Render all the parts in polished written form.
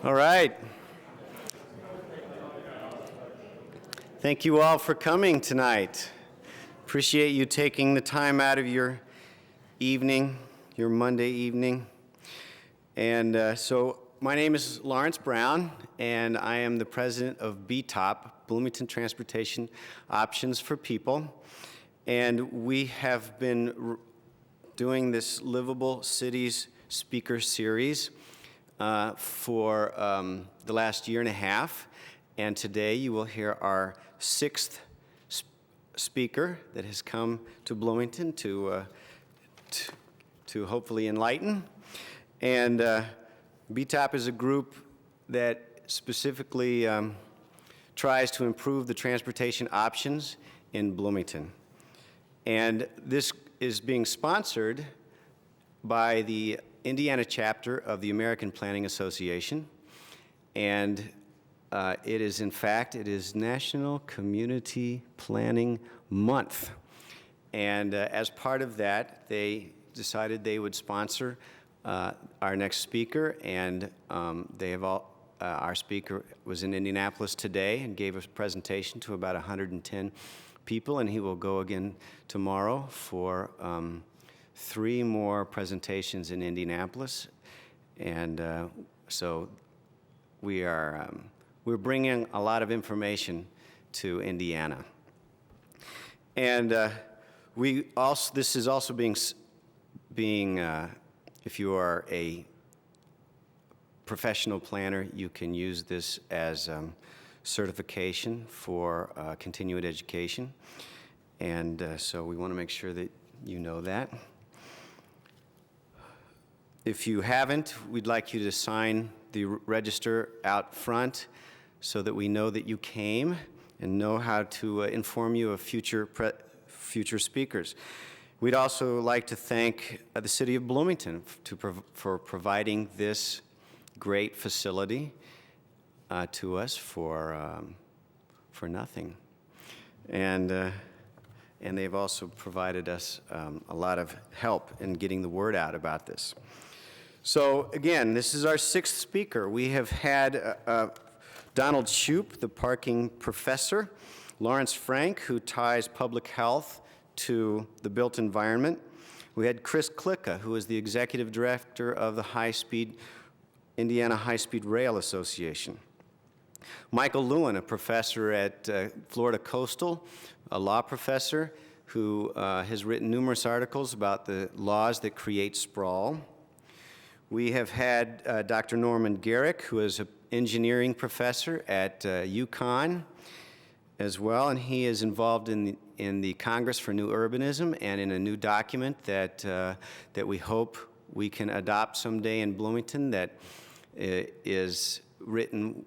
All right. Thank you all for coming tonight. Appreciate you taking the time out of your evening, your Monday evening. And so my name is Lawrence Brown, and I am the president of BTOP, Bloomington Transportation Options for People. And we have been doing this Livable Cities speaker series for the last year and a half. And today you will hear our sixth speaker that has come to Bloomington to hopefully enlighten. And BTOP is a group that specifically tries to improve the transportation options in Bloomington. And this is being sponsored by the Indiana chapter of the American Planning Association. And it is National Community Planning Month. And as part of that, they decided they would sponsor our next speaker, and our speaker was in Indianapolis today and gave a presentation to about 110 people, and he will go again tomorrow for 3 more presentations in Indianapolis. And so we're bringing a lot of information to Indiana. And this is also being if you are a professional planner, you can use this as certification for continuing education. And so we want to make sure that you know that. If you haven't, we'd like you to sign the register out front so that we know that you came and know how to inform you of future speakers. We'd also like to thank the City of Bloomington for providing this great facility to us for nothing. And they've also provided us a lot of help in getting the word out about this. So again, this is our 6th speaker. We have had Donald Shoup, the parking professor, Lawrence Frank, who ties public health to the built environment. We had Chris Klicka, who is the executive director of the Indiana High-Speed Rail Association. Michael Lewin, a professor at Florida Coastal, a law professor who has written numerous articles about the laws that create sprawl. We have had Dr. Norman Garrick, who is an engineering professor at UConn as well, and he is involved in the Congress for New Urbanism and in a new document that we hope we can adopt someday in Bloomington that is written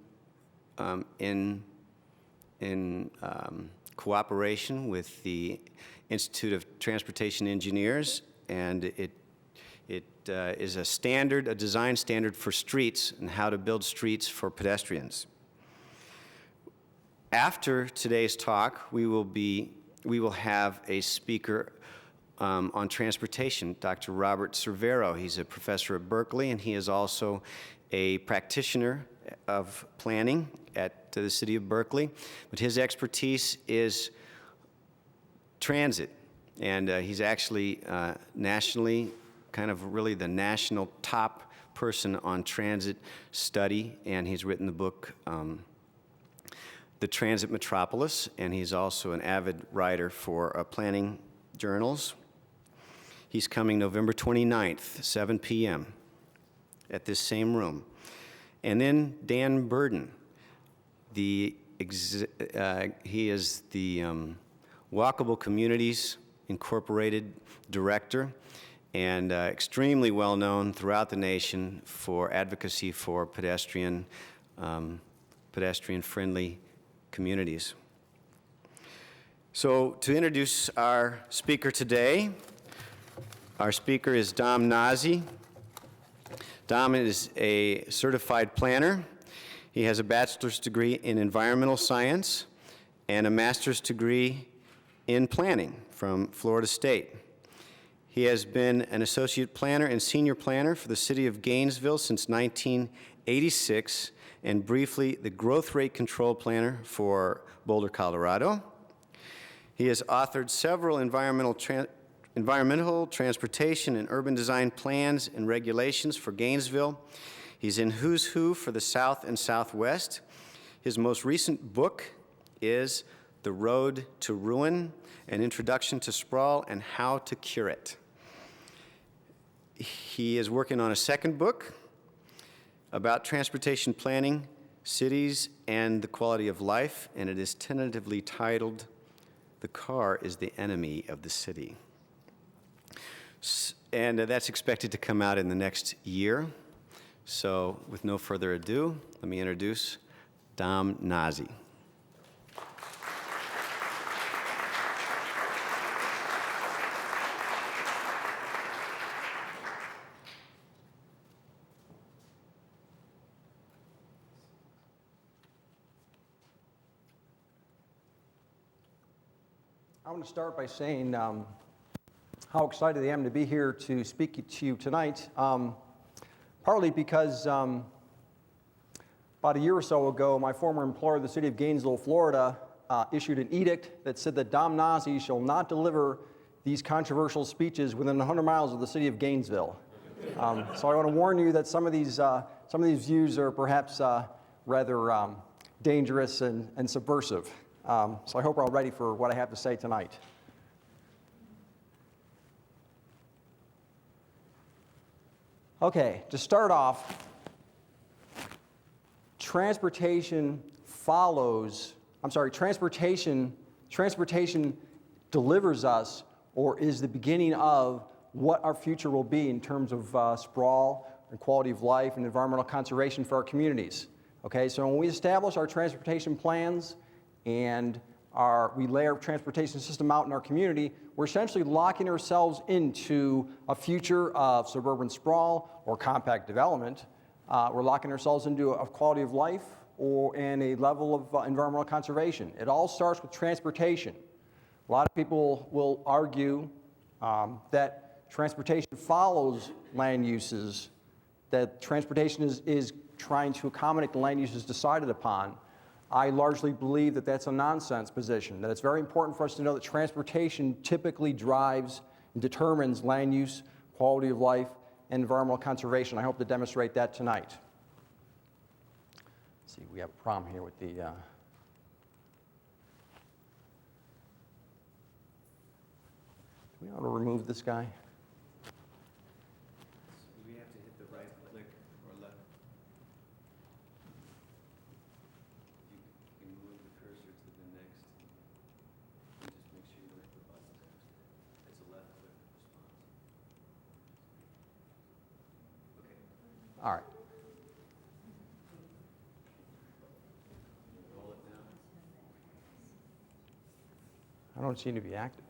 in cooperation with the Institute of Transportation Engineers, and it is a design standard for streets and how to build streets for pedestrians. After today's talk, we will have a speaker on transportation, Dr. Robert Cervero. He's a professor at Berkeley, and he is also a practitioner of planning at the City of Berkeley. But his expertise is transit, and he's actually nationally kind of really the national top person on transit study, and he's written the book The Transit Metropolis, and he's also an avid writer for planning journals. He's coming November 29th, 7 p.m. at this same room. And then Dan Burden, he is the Walkable Communities Incorporated director, and extremely well known throughout the nation for advocacy for pedestrian-friendly communities. So to introduce our speaker today, our speaker is Dom Nozzi. Dom is a certified planner. He has a bachelor's degree in environmental science and a master's degree in planning from Florida State. He has been an associate planner and senior planner for the city of Gainesville since 19 86, and briefly the growth rate control planner for Boulder, Colorado. He has authored several environmental, transportation, and urban design plans and regulations for Gainesville. He's in Who's Who for the South and Southwest. His most recent book is The Road to Ruin, An Introduction to Sprawl and How to Cure It. He is working on a second book about transportation planning, cities, and the quality of life, and it is tentatively titled, The Car is the Enemy of the City. And that's expected to come out in the next year. So with no further ado, let me introduce Dom Nozzi. I want to start by saying how excited I am to be here to speak to you tonight, partly because about a year or so ago, my former employer, the city of Gainesville, Florida, issued an edict that said that Dom Nozzi shall not deliver these controversial speeches within 100 miles of the city of Gainesville. So I want to warn you that some of these views are perhaps rather dangerous and subversive. So I hope we're all ready for what I have to say tonight. Okay, to start off, transportation delivers us or is the beginning of what our future will be in terms of sprawl and quality of life and environmental conservation for our communities. Okay, so when we establish our transportation plans and we lay our transportation system out in our community, we're essentially locking ourselves into a future of suburban sprawl or compact development. We're locking ourselves into a quality of life and a level of environmental conservation. It all starts with transportation. A lot of people will argue that transportation follows land uses, that transportation is trying to accommodate the land uses decided upon. I largely believe that that's a nonsense position, that it's very important for us to know that transportation typically drives and determines land use, quality of life, and environmental conservation. I hope to demonstrate that tonight. Let's see, we have a problem here with the... Do we want to remove this guy? We have to hit the right click or left. You can move the cursor to the next and just make sure you don't hit the button. It's a left click response. Okay. All right. Roll it down. I don't seem to be active.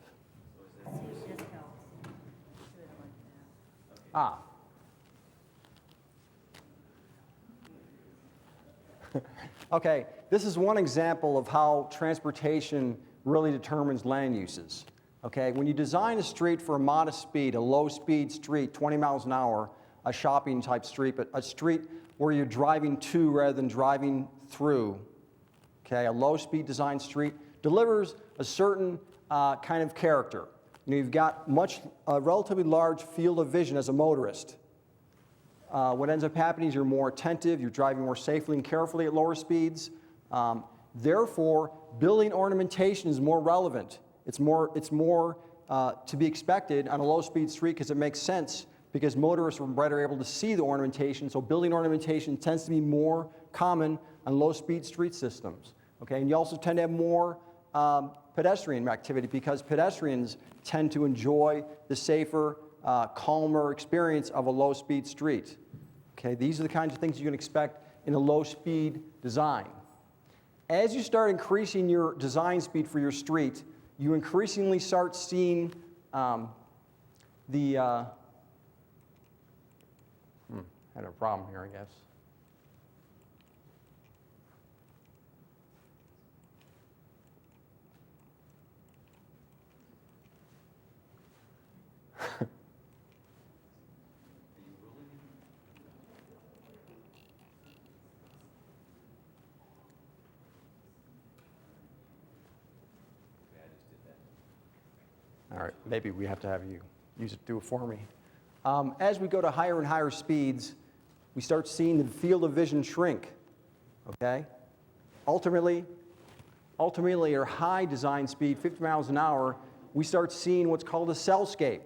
Ah. Okay, this is one example of how transportation really determines land uses. Okay, when you design a street for a modest speed, a low-speed street, 20 miles an hour, a shopping type street, but a street where you're driving to rather than driving through, okay, a low-speed design street delivers a certain kind of character. You've got a relatively large field of vision as a motorist. What ends up happening is you're more attentive, you're driving more safely and carefully at lower speeds. Therefore, building ornamentation is more relevant. It's more to be expected on a low-speed street because it makes sense, because motorists are better able to see the ornamentation, so building ornamentation tends to be more common on low-speed street systems. Okay, and you also tend to have more pedestrian activity because pedestrians tend to enjoy the safer, calmer experience of a low-speed street. Okay, these are the kinds of things you can expect in a low-speed design. As you start increasing your design speed for your street, you increasingly start seeing had a problem here, I guess. All right, maybe we have to have you do it for me. As we go to higher and higher speeds, we start seeing the field of vision shrink, okay? Ultimately, at high design speed, 50 miles an hour, we start seeing what's called a cellscape,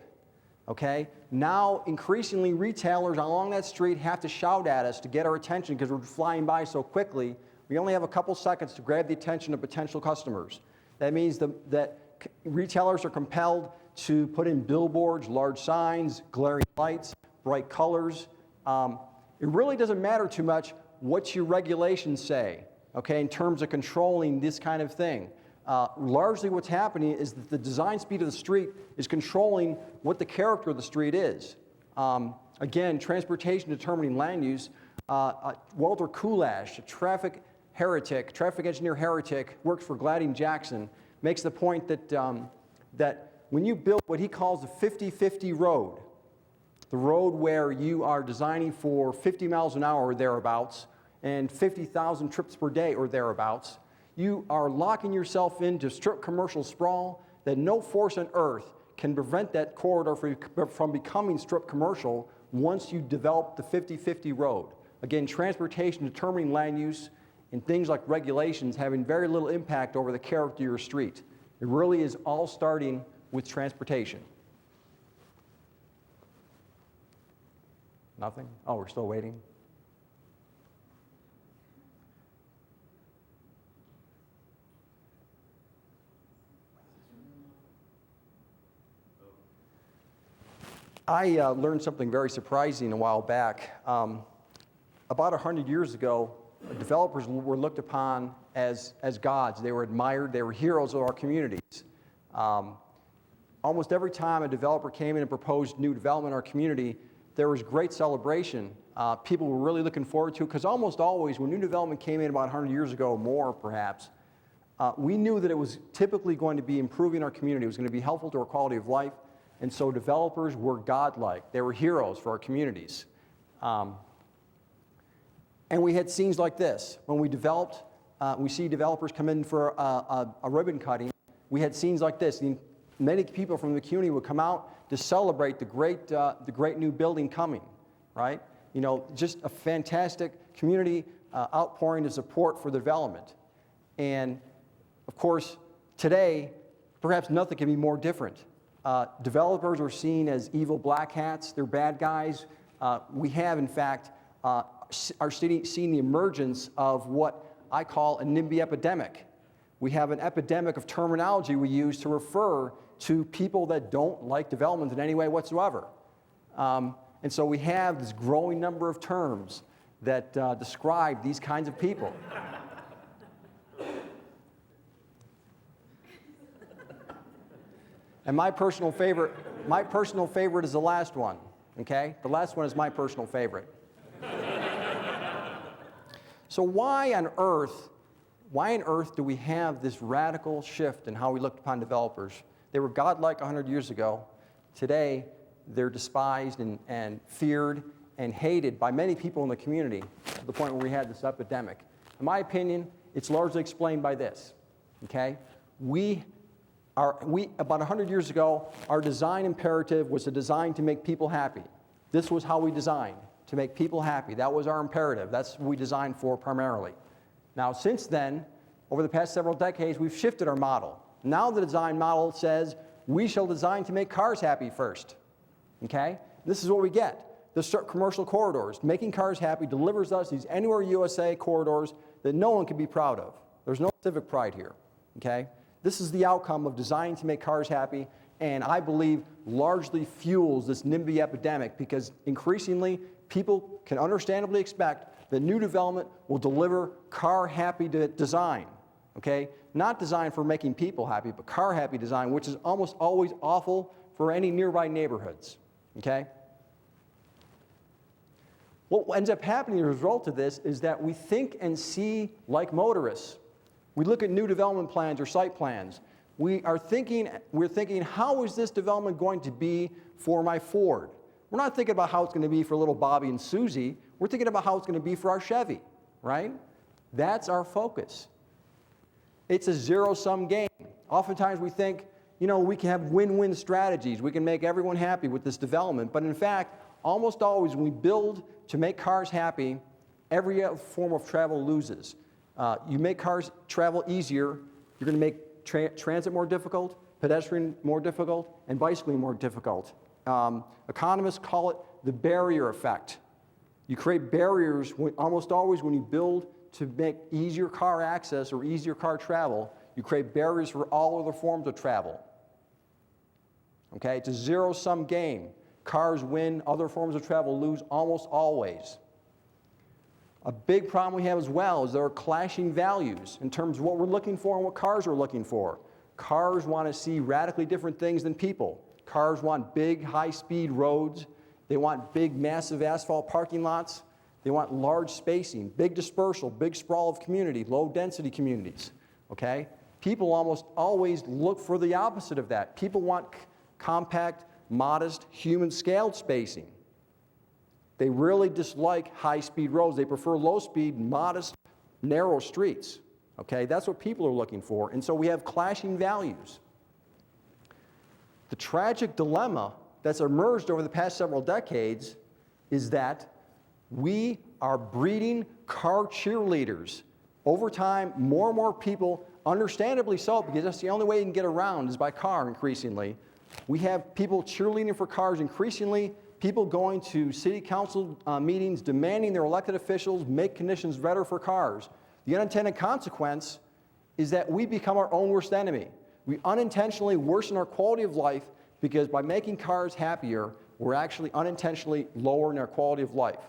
okay? Now, increasingly, retailers along that street have to shout at us to get our attention because we're flying by so quickly. We only have a couple seconds to grab the attention of potential customers. That means that retailers are compelled to put in billboards, large signs, glaring lights, bright colors. It really doesn't matter too much what your regulations say, okay, in terms of controlling this kind of thing. Largely what's happening is that the design speed of the street is controlling what the character of the street is. Again, transportation determining land use. Walter Kulash, a traffic engineer heretic, works for Gladding Jackson, makes the point that when you build what he calls the 50-50 road, the road where you are designing for 50 miles an hour or thereabouts and 50,000 trips per day or thereabouts, you are locking yourself into strip commercial sprawl that no force on earth can prevent that corridor from becoming strip commercial once you develop the 50-50 road. Again, transportation determining land use and things like regulations having very little impact over the character of your street. It really is all starting with transportation. Nothing? Oh, we're still waiting? I learned something very surprising a while back. About 100 years ago, developers were looked upon as gods. They were admired. They were heroes of our communities. Almost every time a developer came in and proposed new development in our community, there was great celebration. People were really looking forward to it because almost always when new development came in about 100 years ago, more perhaps, we knew that it was typically going to be improving our community. It was going to be helpful to our quality of life. And so developers were godlike. They were heroes for our communities. And we had scenes like this. When we developed, we see developers come in for a ribbon cutting. We had scenes like this. Many people from the community would come out to celebrate the great new building coming, right? You know, just a fantastic community outpouring of support for the development. And of course, today, perhaps nothing can be more different. Developers are seen as evil black hats. They're bad guys. We have, in fact, are seeing the emergence of what I call a NIMBY epidemic. We have an epidemic of terminology we use to refer to people that don't like development in any way whatsoever. And so we have this growing number of terms that describe these kinds of people. And my personal favorite is the last one, okay? The last one is my personal favorite. So why on earth do we have this radical shift in how we looked upon developers? They were godlike 100 years ago. Today, they're despised and feared and hated by many people in the community to the point where we had this epidemic. In my opinion, it's largely explained by this, okay? About 100 years ago, our design imperative was a design to make people happy. This was how we designed, to make people happy. That was our imperative. That's what we designed for primarily. Now, since then, over the past several decades, we've shifted our model. Now the design model says, we shall design to make cars happy first, okay? This is what we get. The commercial corridors, making cars happy, delivers us these Anywhere USA corridors that no one can be proud of. There's no civic pride here, okay? This is the outcome of designing to make cars happy, and I believe largely fuels this NIMBY epidemic because increasingly people can understandably expect that new development will deliver car-happy design, okay? Not design for making people happy, but car-happy design, which is almost always awful for any nearby neighborhoods, okay? What ends up happening as a result of this is that we think and see like motorists. We look at new development plans or site plans. We're thinking, how is this development going to be for my Ford? We're not thinking about how it's going to be for little Bobby and Susie. We're thinking about how it's going to be for our Chevy, right? That's our focus. It's a zero-sum game. Oftentimes we think, we can have win-win strategies. We can make everyone happy with this development. But in fact, almost always when we build to make cars happy, every other form of travel loses. You make cars travel easier, you're going to make transit more difficult, pedestrian more difficult, and bicycling more difficult. Economists call it the barrier effect. You create barriers almost always when you build to make easier car access or easier car travel. You create barriers for all other forms of travel. Okay, it's a zero-sum game. Cars win, other forms of travel lose almost always. A big problem we have as well is there are clashing values in terms of what we're looking for and what cars are looking for. Cars want to see radically different things than people. Cars want big, high-speed roads. They want big, massive asphalt parking lots. They want large spacing, big dispersal, big sprawl of community, low-density communities. Okay? People almost always look for the opposite of that. People want compact, modest, human-scaled spacing. They really dislike high-speed roads. They prefer low-speed, modest, narrow streets. Okay? That's what people are looking for. And so we have clashing values. The tragic dilemma that's emerged over the past several decades is that we are breeding car cheerleaders. Over time, more and more people, understandably so, because that's the only way you can get around is by car increasingly. We have people cheerleading for cars increasingly, people going to city council meetings demanding their elected officials make conditions better for cars. The unintended consequence is that we become our own worst enemy. We unintentionally worsen our quality of life because by making cars happier, we're actually unintentionally lowering our quality of life.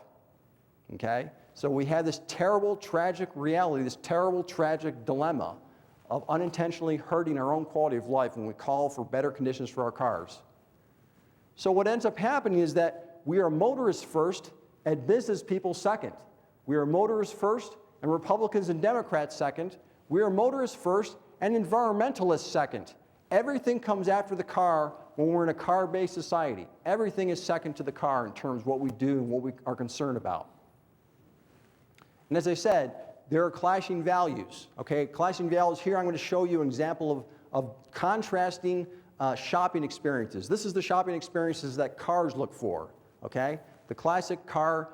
Okay? So we have this terrible, tragic reality, this terrible, tragic dilemma of unintentionally hurting our own quality of life when we call for better conditions for our cars. So what ends up happening is that we are motorists first and business people second. We are motorists first and Republicans and Democrats second. We are motorists first and environmentalists second. Everything comes after the car when we're in a car-based society. Everything is second to the car in terms of what we do and what we are concerned about. And as I said, there are clashing values. Okay, clashing values. Here I'm going to show you an example of contrasting shopping experiences. This is the shopping experiences that cars look for. Okay, the classic car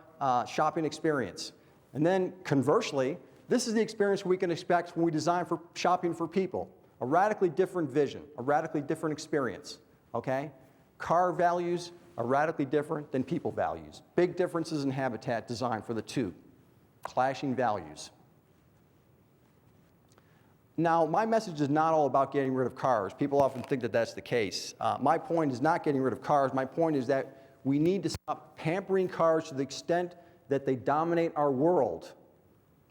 shopping experience. And then conversely, this is the experience we can expect when we design for shopping for people. A radically different vision, a radically different experience. Okay, car values are radically different than people values. Big differences in habitat design for the two. Clashing values. Now, my message is not all about getting rid of cars. People often think that that's the case. My point is not getting rid of cars. My point is that we need to stop pampering cars to the extent that they dominate our world.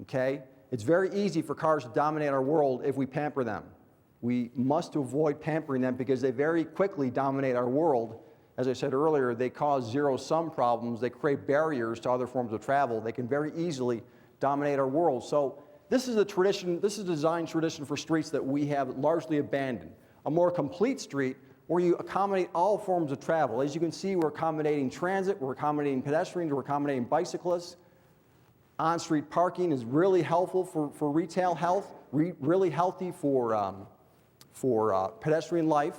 Okay? It's very easy for cars to dominate our world if we pamper them. We must avoid pampering them because they very quickly dominate our world. As I said earlier, they cause zero-sum problems. They create barriers to other forms of travel. They can very easily dominate our world. So this is a tradition, this is a design tradition for streets that we have largely abandoned. A more complete street where you accommodate all forms of travel. As you can see, we're accommodating transit, we're accommodating pedestrians, we're accommodating bicyclists. On-street parking is really helpful for retail health, really healthy for pedestrian life.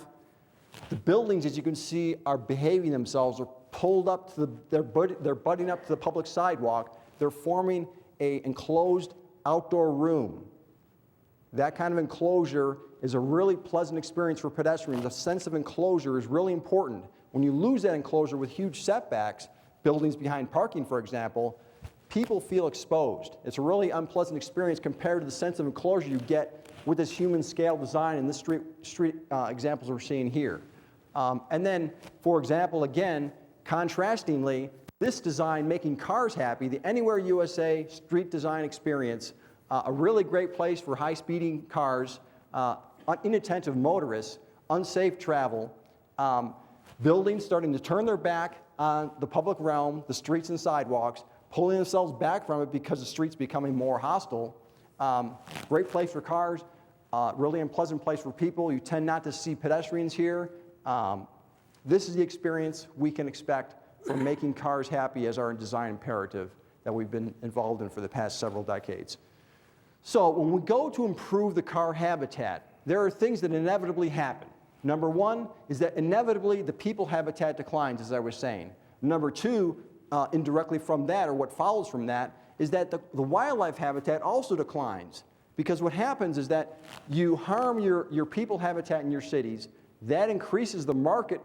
The buildings, as you can see, are behaving themselves. They're pulled up to they're butting up to the public sidewalk. They're forming an enclosed outdoor room. That kind of enclosure is a really pleasant experience for pedestrians. The sense of enclosure is really important. When you lose that enclosure with huge setbacks, buildings behind parking, for example, people feel exposed. It's a really unpleasant experience compared to the sense of enclosure you get with this human scale design and the street examples we're seeing here. And then, for example, again, contrastingly, this design making cars happy, the Anywhere USA street design experience, a really great place for high-speeding cars, inattentive motorists, unsafe travel, buildings starting to turn their back on the public realm, the streets and sidewalks, pulling themselves back from it because the street's becoming more hostile. Great place for cars, really unpleasant place for people. You tend not to see pedestrians here. This is the experience we can expect from making cars happy as our design imperative that we've been involved in for the past several decades. So when we go to improve the car habitat, there are things that inevitably happen. Number one is that inevitably the people habitat declines, as I was saying. Number two, indirectly from that, or what follows from that, is that the wildlife habitat also declines. Because what happens is that you harm your people habitat in your cities. That increases the market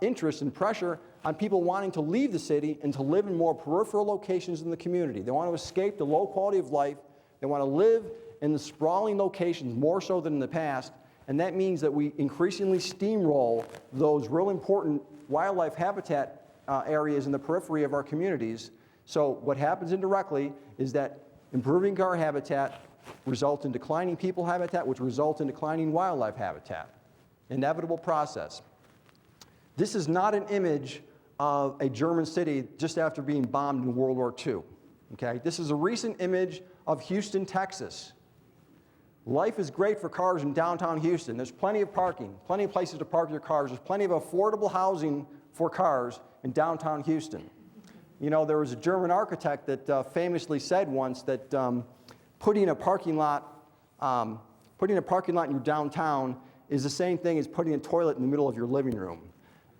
interest and pressure on people wanting to leave the city and to live in more peripheral locations in the community. They want to escape the low quality of life. They want to live in the sprawling locations more so than in the past. And that means that we increasingly steamroll those real important wildlife habitat areas in the periphery of our communities. So what happens indirectly is that improving our habitat results in declining people habitat, which results in declining wildlife habitat. Inevitable process. This is not an image of a German city just after being bombed in World War II. Okay? This is a recent image of Houston, Texas. Life is great for cars in downtown Houston. There's plenty of parking, plenty of places to park your cars. There's plenty of affordable housing for cars in downtown Houston. You know, there was a German architect that famously said once that putting a parking lot in your downtown is the same thing as putting a toilet in the middle of your living room.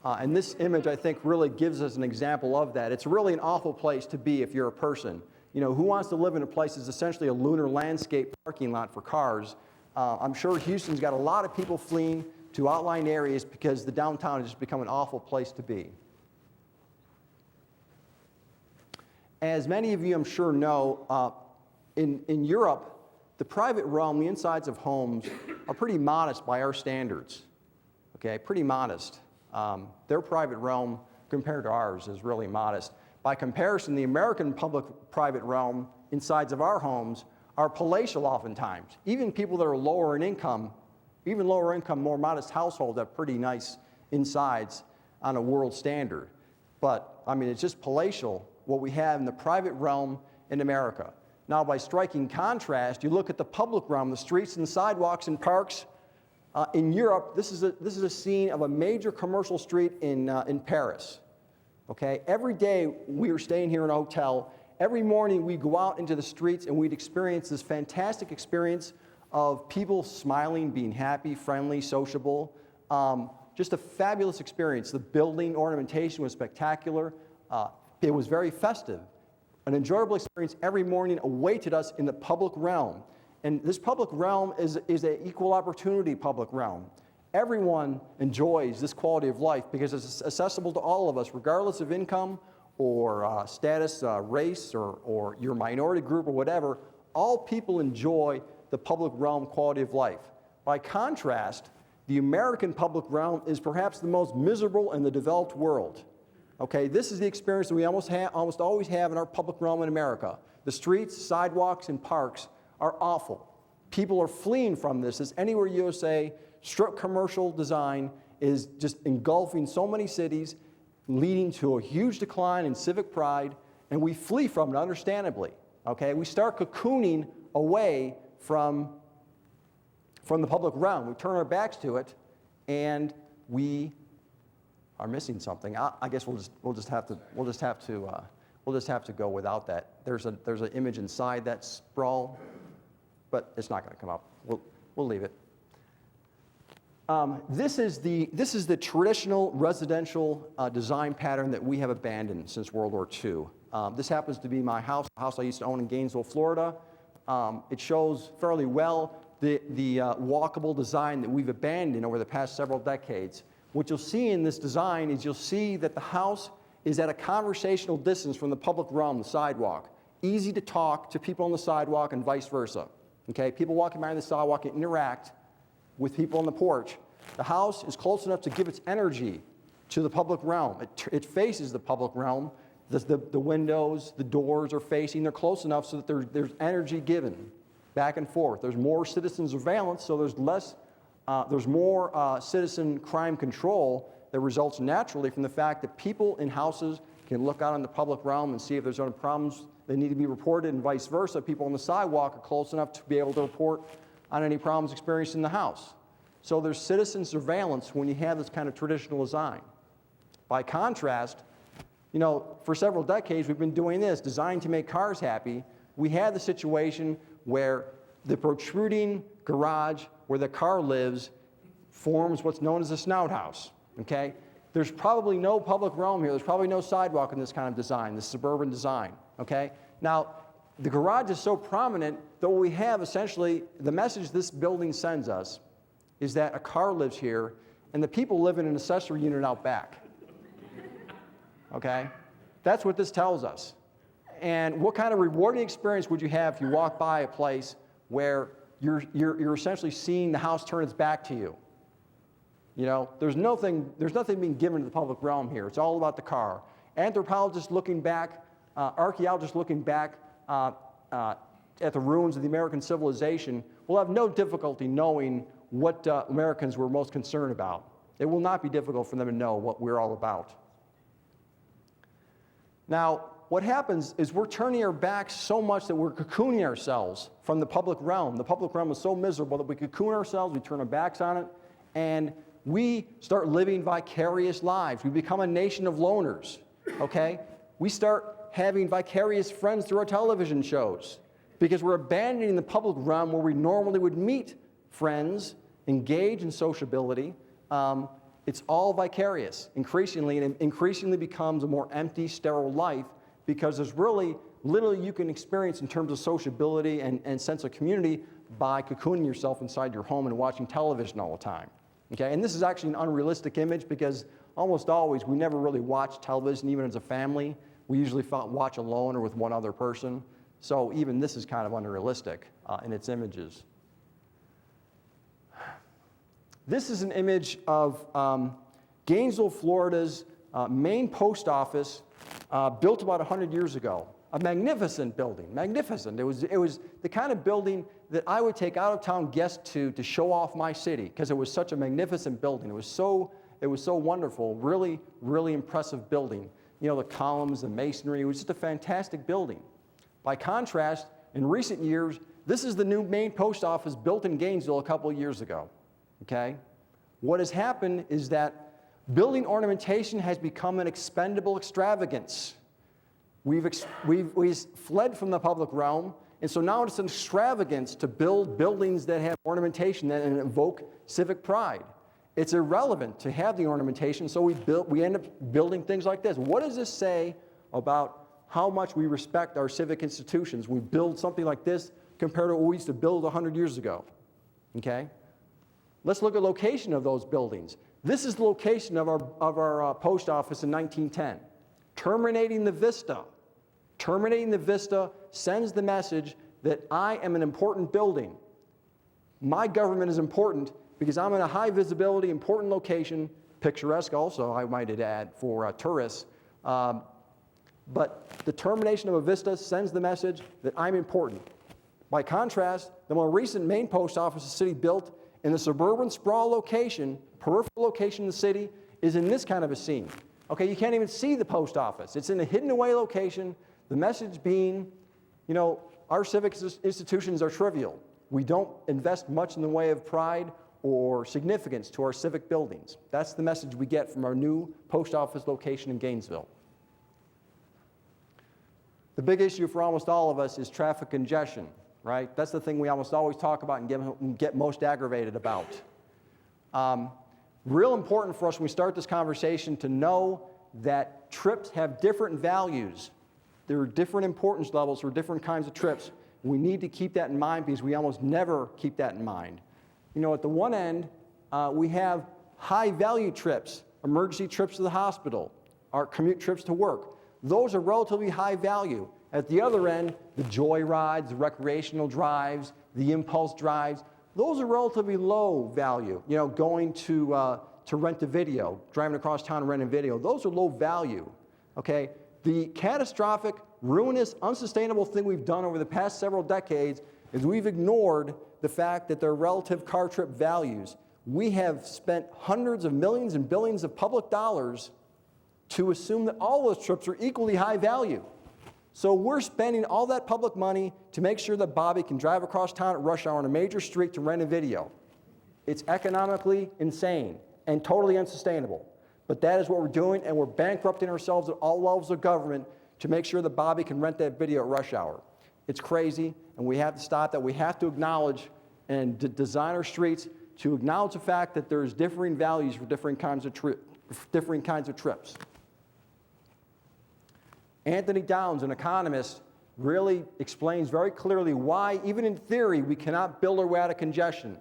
And this image, I think, really gives us an example of that. It's really an awful place to be if you're a person. You know, who wants to live in a place that's essentially a lunar landscape parking lot for cars? I'm sure Houston's got a lot of people fleeing to outlying areas because the downtown has just become an awful place to be. As many of you, I'm sure, know, in Europe, the private realm, the insides of homes, are pretty modest by our standards. Okay, pretty modest. Their private realm compared to ours is really modest. By comparison, the American public-private realm insides of our homes are palatial oftentimes. Even people that are lower in income, even lower income, more modest households have pretty nice insides on a world standard. But, I mean, it's just palatial what we have in the private realm in America. Now, by striking contrast, you look at the public realm, the streets and sidewalks and parks. In Europe, this is a scene of a major commercial street in Paris. Okay? Every day we were staying here in a hotel. Every morning we'd go out into the streets and we'd experience this fantastic experience of people smiling, being happy, friendly, sociable. Just a fabulous experience. The building ornamentation was spectacular. It was very festive. An enjoyable experience every morning awaited us in the public realm. And this public realm is an equal opportunity public realm. Everyone enjoys this quality of life because it's accessible to all of us, regardless of income or status, race, or your minority group or whatever. All people enjoy the public realm quality of life. By contrast, the American public realm is perhaps the most miserable in the developed world. Okay, this is the experience that we almost always have in our public realm in America. The streets, sidewalks, and parks are awful. People are fleeing from this. As anywhere USA, strip commercial design is just engulfing so many cities, leading to a huge decline in civic pride, and we flee from it, understandably. Okay, we start cocooning away from the public realm. We turn our backs to it, and we are missing something. I guess we'll just have to go without that. There's an image inside that sprawl, but it's not going to come up. We'll leave it. This is the traditional residential design pattern that we have abandoned since World War II. This happens to be my house, the house I used to own in Gainesville, Florida. It shows fairly well the walkable design that we've abandoned over the past several decades. What you'll see in this design is you'll see that the house is at a conversational distance from the public realm, the sidewalk. Easy to talk to people on the sidewalk and vice versa. Okay, people walking by on the sidewalk can interact with people on the porch. The house is close enough to give its energy to the public realm. It faces the public realm. The windows, the doors are facing. They're close enough so that there's energy given back and forth. There's more citizen surveillance, so there's more citizen crime control that results naturally from the fact that people in houses can look out on the public realm and see if there's any problems that need to be reported, and vice versa. People on the sidewalk are close enough to be able to report on any problems experienced in the house. So there's citizen surveillance when you have this kind of traditional design. By contrast, you know, for several decades we've been doing this, designed to make cars happy. We had the situation where the protruding garage where the car lives forms what's known as a snout house, okay? There's probably no public realm here. There's probably no sidewalk in this kind of design, this suburban design, okay? Now, the garage is so prominent that what we have essentially, the message this building sends us is that a car lives here and the people live in an accessory unit out back, okay? That's what this tells us. And what kind of rewarding experience would you have if you walk by a place where you're essentially seeing the house turn its back to you? You know, there's nothing being given to the public realm here. It's all about the car. Anthropologists looking back, archaeologists looking back at the ruins of the American civilization will have no difficulty knowing what Americans were most concerned about. It will not be difficult for them to know what we're all about. Now, what happens is we're turning our backs so much that we're cocooning ourselves from the public realm. The public realm is so miserable that we cocoon ourselves, we turn our backs on it, and we start living vicarious lives. We become a nation of loners, okay? We start having vicarious friends through our television shows because we're abandoning the public realm where we normally would meet friends, engage in sociability. It's all vicarious increasingly, and it increasingly becomes a more empty, sterile life because there's really little you can experience in terms of sociability and sense of community by cocooning yourself inside your home and watching television all the time. Okay? And this is actually an unrealistic image because almost always we never really watch television even as a family. We usually watch alone or with one other person. So even this is kind of unrealistic in its images. This is an image of Gainesville, Florida's main post office, built about 100 years ago. A magnificent building, magnificent. It was the kind of building that I would take out-of-town guests to show off my city because it was such a magnificent building. It was so wonderful, really, really impressive building. You know, the columns, the masonry, it was just a fantastic building. By contrast, in recent years, this is the new main post office built in Gainesville a couple of years ago, okay? What has happened is that building ornamentation has become an expendable extravagance. We've fled from the public realm, and so now it's an extravagance to build buildings that have ornamentation that evoke civic pride. It's irrelevant to have the ornamentation, so we end up building things like this. What does this say about how much we respect our civic institutions? We build something like this compared to what we used to build 100 years ago, okay? Let's look at the location of those buildings. This is the location of our post office in 1910. Terminating the vista. Terminating the vista sends the message that I am an important building. My government is important because I'm in a high visibility, important location, picturesque also, I might add, for tourists. But the termination of a vista sends the message that I'm important. By contrast, the more recent main post office the city built in the suburban sprawl location, peripheral location in the city, is in this kind of a scene. Okay, you can't even see the post office. It's in a hidden away location, the message being, you know, our civic institutions are trivial. We don't invest much in the way of pride or significance to our civic buildings. That's the message we get from our new post office location in Gainesville. The big issue for almost all of us is traffic congestion, right? That's the thing we almost always talk about and get most aggravated about. Real important for us when we start this conversation to know that trips have different values. There are different importance levels for different kinds of trips. We need to keep that in mind because we almost never keep that in mind. You know, at the one end, we have high-value trips, emergency trips to the hospital, our commute trips to work. Those are relatively high value. At the other end, the joy rides, the recreational drives, the impulse drives, those are relatively low value. You know, going to rent a video, driving across town and renting a video, those are low value, okay? The catastrophic, ruinous, unsustainable thing we've done over the past several decades is we've ignored the fact that their relative car trip values. We have spent hundreds of millions and billions of public dollars to assume that all those trips are equally high value. So we're spending all that public money to make sure that Bobby can drive across town at rush hour on a major street to rent a video. It's economically insane and totally unsustainable. But that is what we're doing, and we're bankrupting ourselves at all levels of government to make sure that Bobby can rent that video at rush hour. It's crazy, and we have to stop that. We have to acknowledge and design our streets to acknowledge the fact that there's differing values for different kinds of trips. Anthony Downs, an economist, really explains very clearly why, even in theory, we cannot build our way out of congestion.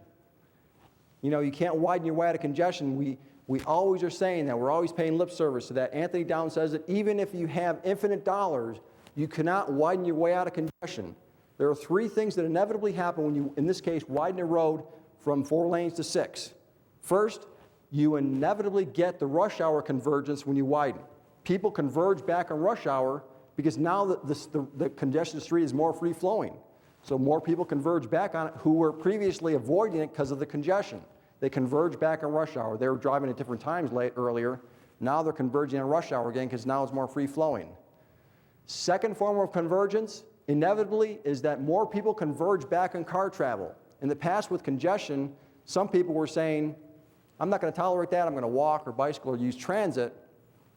You know, you can't widen your way out of congestion. We always are saying that. We're always paying lip service to that. Anthony Downs says that even if you have infinite dollars, you cannot widen your way out of congestion. There are 3 things that inevitably happen when you, in this case, widen a road from 4 lanes to 6. First, you inevitably get the rush hour convergence when you widen. People converge back on rush hour because now the congested street is more free-flowing. So more people converge back on it who were previously avoiding it because of the congestion. They converge back on rush hour. They were driving at different times earlier. Now they're converging on rush hour again because now it's more free-flowing. Second form of convergence, inevitably, is that more people converge back on car travel. In the past with congestion, some people were saying, I'm not going to tolerate that, I'm going to walk or bicycle or use transit.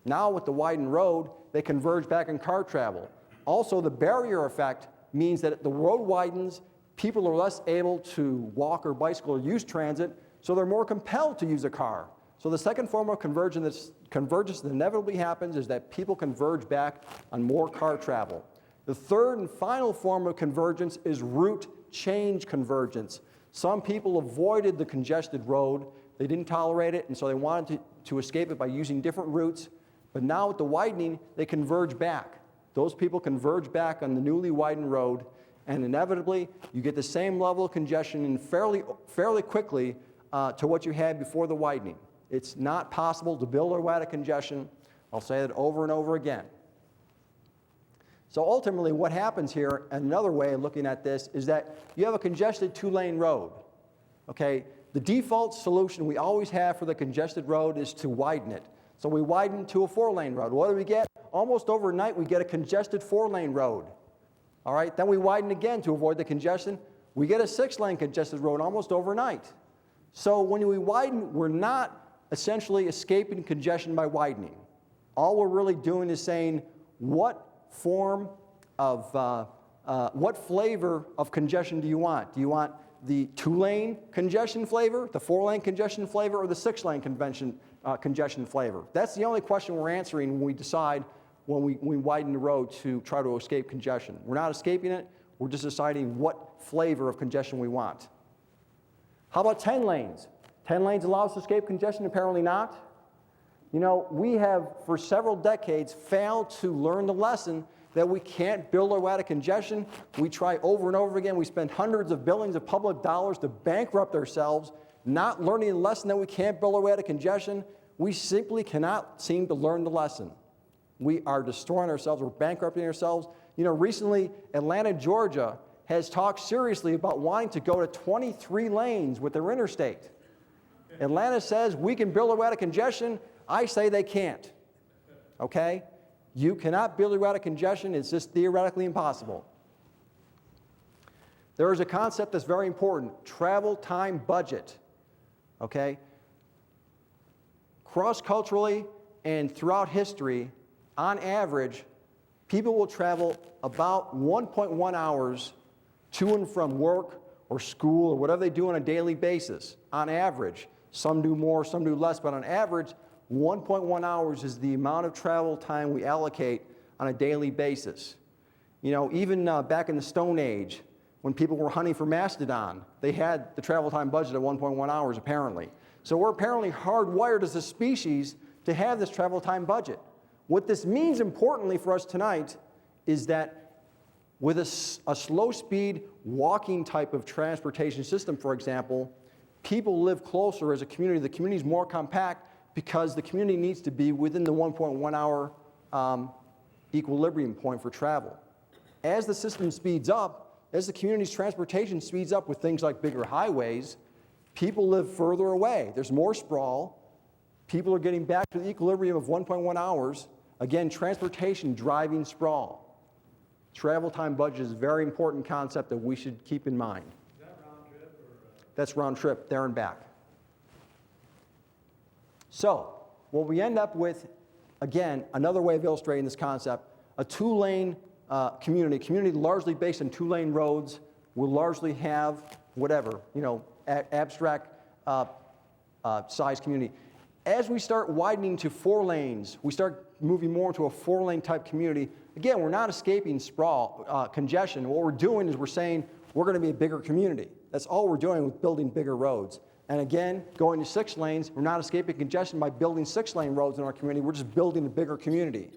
Now with the widened road, they converge back on car travel. Also, the barrier effect means that the road widens, people are less able to walk or bicycle or use transit, so they're more compelled to use a car. So the second form of convergence that inevitably happens is that people converge back on more car travel. The third and final form of convergence is route change convergence. Some people avoided the congested road. They didn't tolerate it, and so they wanted to escape it by using different routes. But now with the widening, they converge back. Those people converge back on the newly widened road, and inevitably, you get the same level of congestion in fairly quickly to what you had before the widening. It's not possible to build a way out of congestion. I'll say that over and over again. So ultimately, what happens here, another way of looking at this, is that you have a congested 2-lane road. Okay? The default solution we always have for the congested road is to widen it. So we widen to a 4-lane road. What do we get? Almost overnight, we get a congested 4-lane road. All right? Then we widen again to avoid the congestion. We get a 6-lane congested road almost overnight. So when we widen, we're not essentially escaping congestion by widening. All we're really doing is saying, what form of, what flavor of congestion do you want? Do you want the 2-lane congestion flavor, the 4-lane congestion flavor, or the 6-lane congestion flavor? That's the only question we're answering when we decide when we widen the road to try to escape congestion. We're not escaping it, we're just deciding what flavor of congestion we want. How about 10 lanes? 10 lanes allow us to escape congestion? Apparently not. You know, we have, for several decades, failed to learn the lesson that we can't build our way out of congestion. We try over and over again. We spend hundreds of billions of public dollars to bankrupt ourselves, not learning the lesson that we can't build our way out of congestion. We simply cannot seem to learn the lesson. We are destroying ourselves. We're bankrupting ourselves. You know, recently, Atlanta, Georgia, has talked seriously about wanting to go to 23 lanes with their interstate. Atlanta says we can build our way out of congestion. I say they can't. Okay? You cannot build your way out of congestion. It's just theoretically impossible. There is a concept that's very important, travel time budget. Okay? Cross-culturally and throughout history, on average, people will travel about 1.1 hours to and from work or school or whatever they do on a daily basis, on average. Some do more, some do less, but on average, 1.1 hours is the amount of travel time we allocate on a daily basis. You know, even back in the Stone Age, when people were hunting for mastodon, they had the travel time budget at 1.1 hours, apparently. So we're apparently hardwired as a species to have this travel time budget. What this means, importantly for us tonight, is that with a slow-speed walking type of transportation system, for example, people live closer as a community. The community is more compact because the community needs to be within the 1.1 hour equilibrium point for travel. As the system speeds up, as the community's transportation speeds up with things like bigger highways, people live further away. There's more sprawl. People are getting back to the equilibrium of 1.1 hours. Again, transportation driving sprawl. Travel time budget is a very important concept that we should keep in mind. Is that round trip or? That's round trip, there and back. So, what we end up with, again, another way of illustrating this concept, a 2-lane community largely based on 2-lane roads will largely have whatever, you know, abstract size community. As we start widening to 4 lanes, we start moving more into a 4-lane type community. Again, we're not escaping sprawl, congestion. What we're doing is we're saying we're going to be a bigger community. That's all we're doing with building bigger roads. And again, going to 6 lanes, we're not escaping congestion by building 6-lane roads in our community. We're just building a bigger community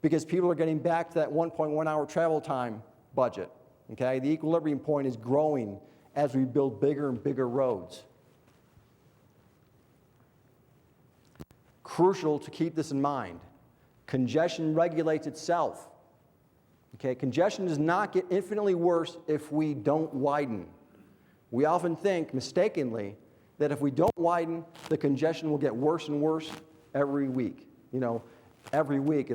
because people are getting back to that 1.1 hour travel time budget. Okay? The equilibrium point is growing as we build bigger and bigger roads. Crucial to keep this in mind. Congestion regulates itself. Okay? Congestion does not get infinitely worse if we don't widen. We often think, mistakenly, that if we don't widen, the congestion will get worse and worse every week. You know, every week,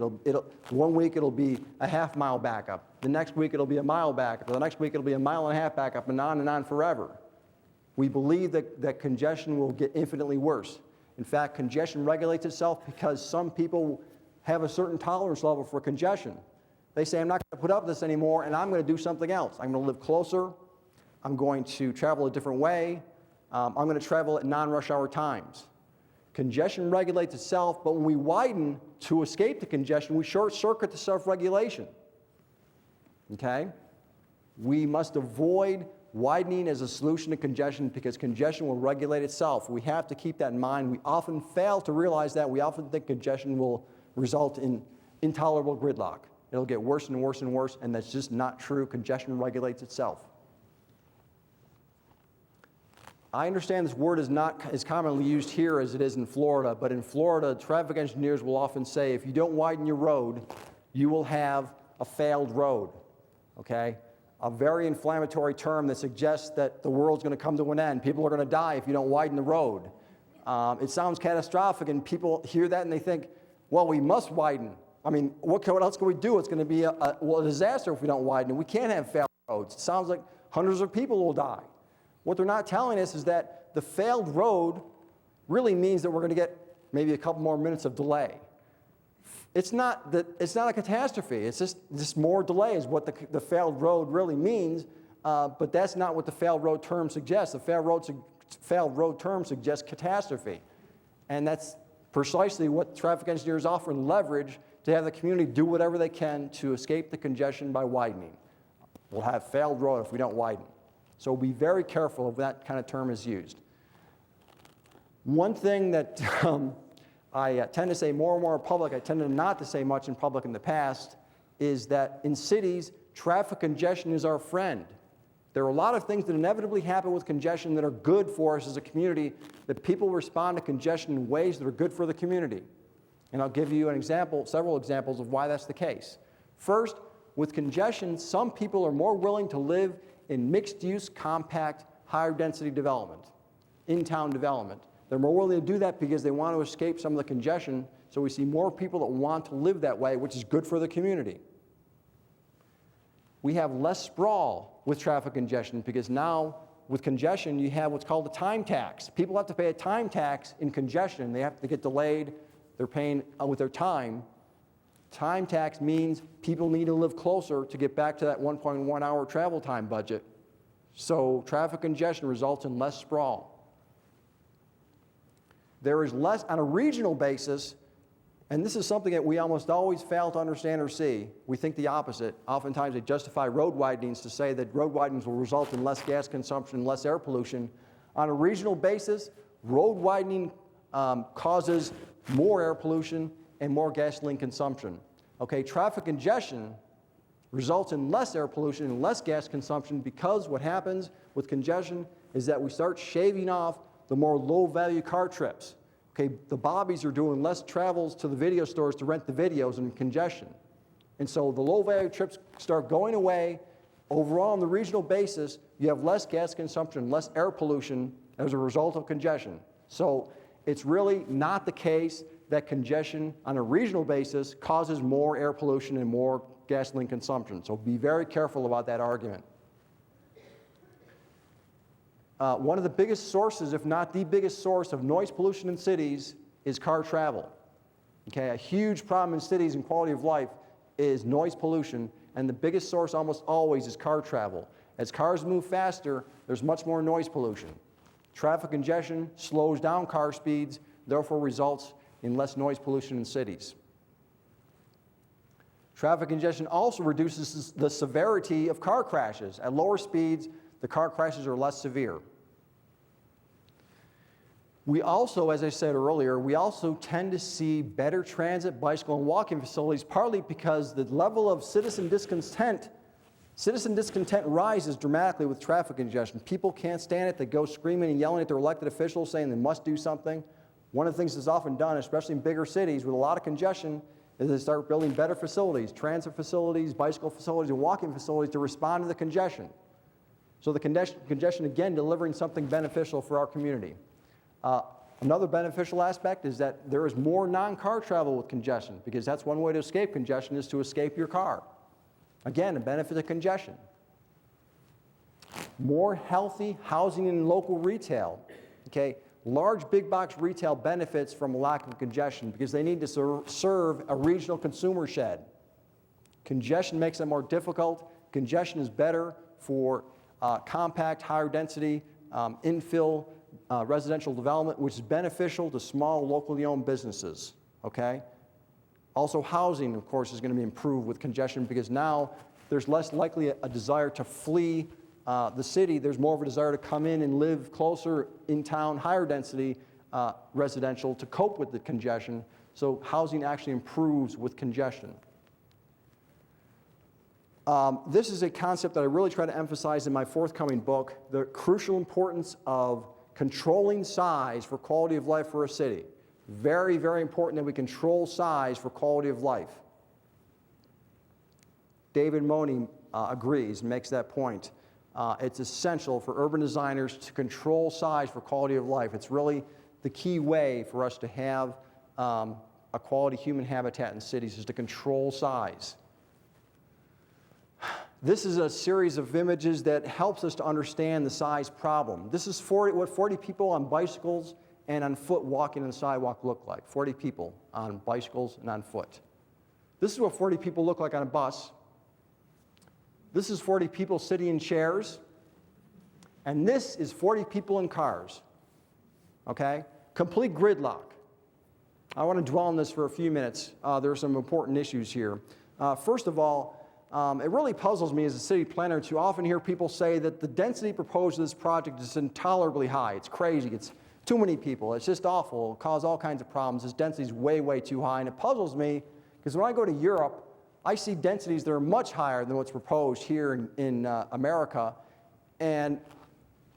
one week it'll be a half-mile backup. The next week it'll be a mile backup. The next week it'll be a mile and a half backup, and on forever. We believe that congestion will get infinitely worse. In fact, congestion regulates itself because some people have a certain tolerance level for congestion. They say, I'm not going to put up with this anymore, and I'm going to do something else. I'm going to live closer. I'm going to travel a different way. I'm going to travel at non-rush hour times. Congestion regulates itself, but when we widen to escape the congestion, we short-circuit the self-regulation. Okay? We must avoid widening as a solution to congestion because congestion will regulate itself. We have to keep that in mind. We often fail to realize that. We often think congestion will result in intolerable gridlock. It'll get worse and worse and worse, and that's just not true. Congestion regulates itself. I understand this word is not as commonly used here as it is in Florida, but in Florida, traffic engineers will often say, if you don't widen your road, you will have a failed road, okay? A very inflammatory term that suggests that the world's going to come to an end. People are going to die if you don't widen the road. It sounds catastrophic, and people hear that and they think, well, we must widen. I mean, what else can we do? It's going to be a disaster if we don't widen it. We can't have failed roads. It sounds like hundreds of people will die. What they're not telling us is that the failed road really means that we're going to get maybe a couple more minutes of delay. It's not a catastrophe. It's just more delay is what the failed road really means, but that's not what the failed road term suggests. The failed road term suggests catastrophe, and that's precisely what traffic engineers often leverage to have the community do whatever they can to escape the congestion by widening. We'll have failed road if we don't widen. So be very careful if that kind of term is used. One thing that I tend to say more and more in public, I tended not to say much in public in the past, is that in cities, traffic congestion is our friend. There are a lot of things that inevitably happen with congestion that are good for us as a community, that people respond to congestion in ways that are good for the community. And I'll give you an example, several examples of why that's the case. First, with congestion, some people are more willing to live in mixed-use, compact, higher-density development, in-town development. They're more willing to do that because they want to escape some of the congestion, so we see more people that want to live that way, which is good for the community. We have less sprawl with traffic congestion because now, with congestion, you have what's called a time tax. People have to pay a time tax in congestion. They have to get delayed. They're paying with their time. Time tax means people need to live closer to get back to that 1.1 hour travel time budget. So traffic congestion results in less sprawl. There is less, on a regional basis, and this is something that we almost always fail to understand or see. We think the opposite. Oftentimes they justify road widenings to say that road widenings will result in less gas consumption, less air pollution. On a regional basis, road widening causes more air pollution and more gasoline consumption. Okay, traffic congestion results in less air pollution and less gas consumption because what happens with congestion is that we start shaving off the more low-value car trips. Okay, the bobbies are doing less travels to the video stores to rent the videos in congestion. And so the low-value trips start going away. Overall, on the regional basis, you have less gas consumption, less air pollution as a result of congestion. So it's really not the case that congestion on a regional basis causes more air pollution and more gasoline consumption. So be very careful about that argument. One of the biggest sources, if not the biggest source of noise pollution in cities is car travel. Okay, a huge problem in cities and quality of life is noise pollution, and the biggest source almost always is car travel. As cars move faster, there's much more noise pollution. Traffic congestion slows down car speeds, therefore results in less noise pollution in cities. Traffic congestion also reduces the severity of car crashes. At lower speeds, the car crashes are less severe. We also, as I said earlier, we also tend to see better transit, bicycle, and walking facilities, partly because the level of citizen discontent rises dramatically with traffic congestion. People can't stand it. They go screaming and yelling at their elected officials, saying they must do something. One of the things that's often done, especially in bigger cities with a lot of congestion, is they start building better facilities, transit facilities, bicycle facilities, and walking facilities to respond to the congestion. So the congestion, again, delivering something beneficial for our community. Another beneficial aspect is that there is more non-car travel with congestion, because that's one way to escape congestion is to escape your car. Again, a benefit of congestion. More healthy housing and local retail. Okay? Large big box retail benefits from a lack of congestion because they need to serve a regional consumer shed. Congestion makes it more difficult. Congestion is better for compact, higher density, infill residential development, which is beneficial to small, locally owned businesses. Okay? Also, housing, of course, is going to be improved with congestion because now there's less likely a desire to flee the city. There's more of a desire to come in and live closer in town, higher density residential to cope with the congestion. So housing actually improves with congestion. This is a concept that I really try to emphasize in my forthcoming book, the crucial importance of controlling size for quality of life for a city. Very, very important that we control size for quality of life. David Money agrees and makes that point. It's essential for urban designers to control size for quality of life. It's really the key way for us to have a quality human habitat in cities is to control size. This is a series of images that helps us to understand the size problem. This is what 40 people on bicycles and on foot walking on the sidewalk look like. 40 people on bicycles and on foot. This is what 40 people look like on a bus. This is 40 people sitting in chairs. And this is 40 people in cars. Okay? Complete gridlock. I want to dwell on this for a few minutes. There are some important issues here. First of all, it really puzzles me as a city planner to often hear people say that the density proposed to this project is intolerably high. It's crazy. It's too many people. It's just awful. It'll cause all kinds of problems. This density is way, way too high. And it puzzles me because when I go to Europe, I see densities that are much higher than what's proposed here in America. And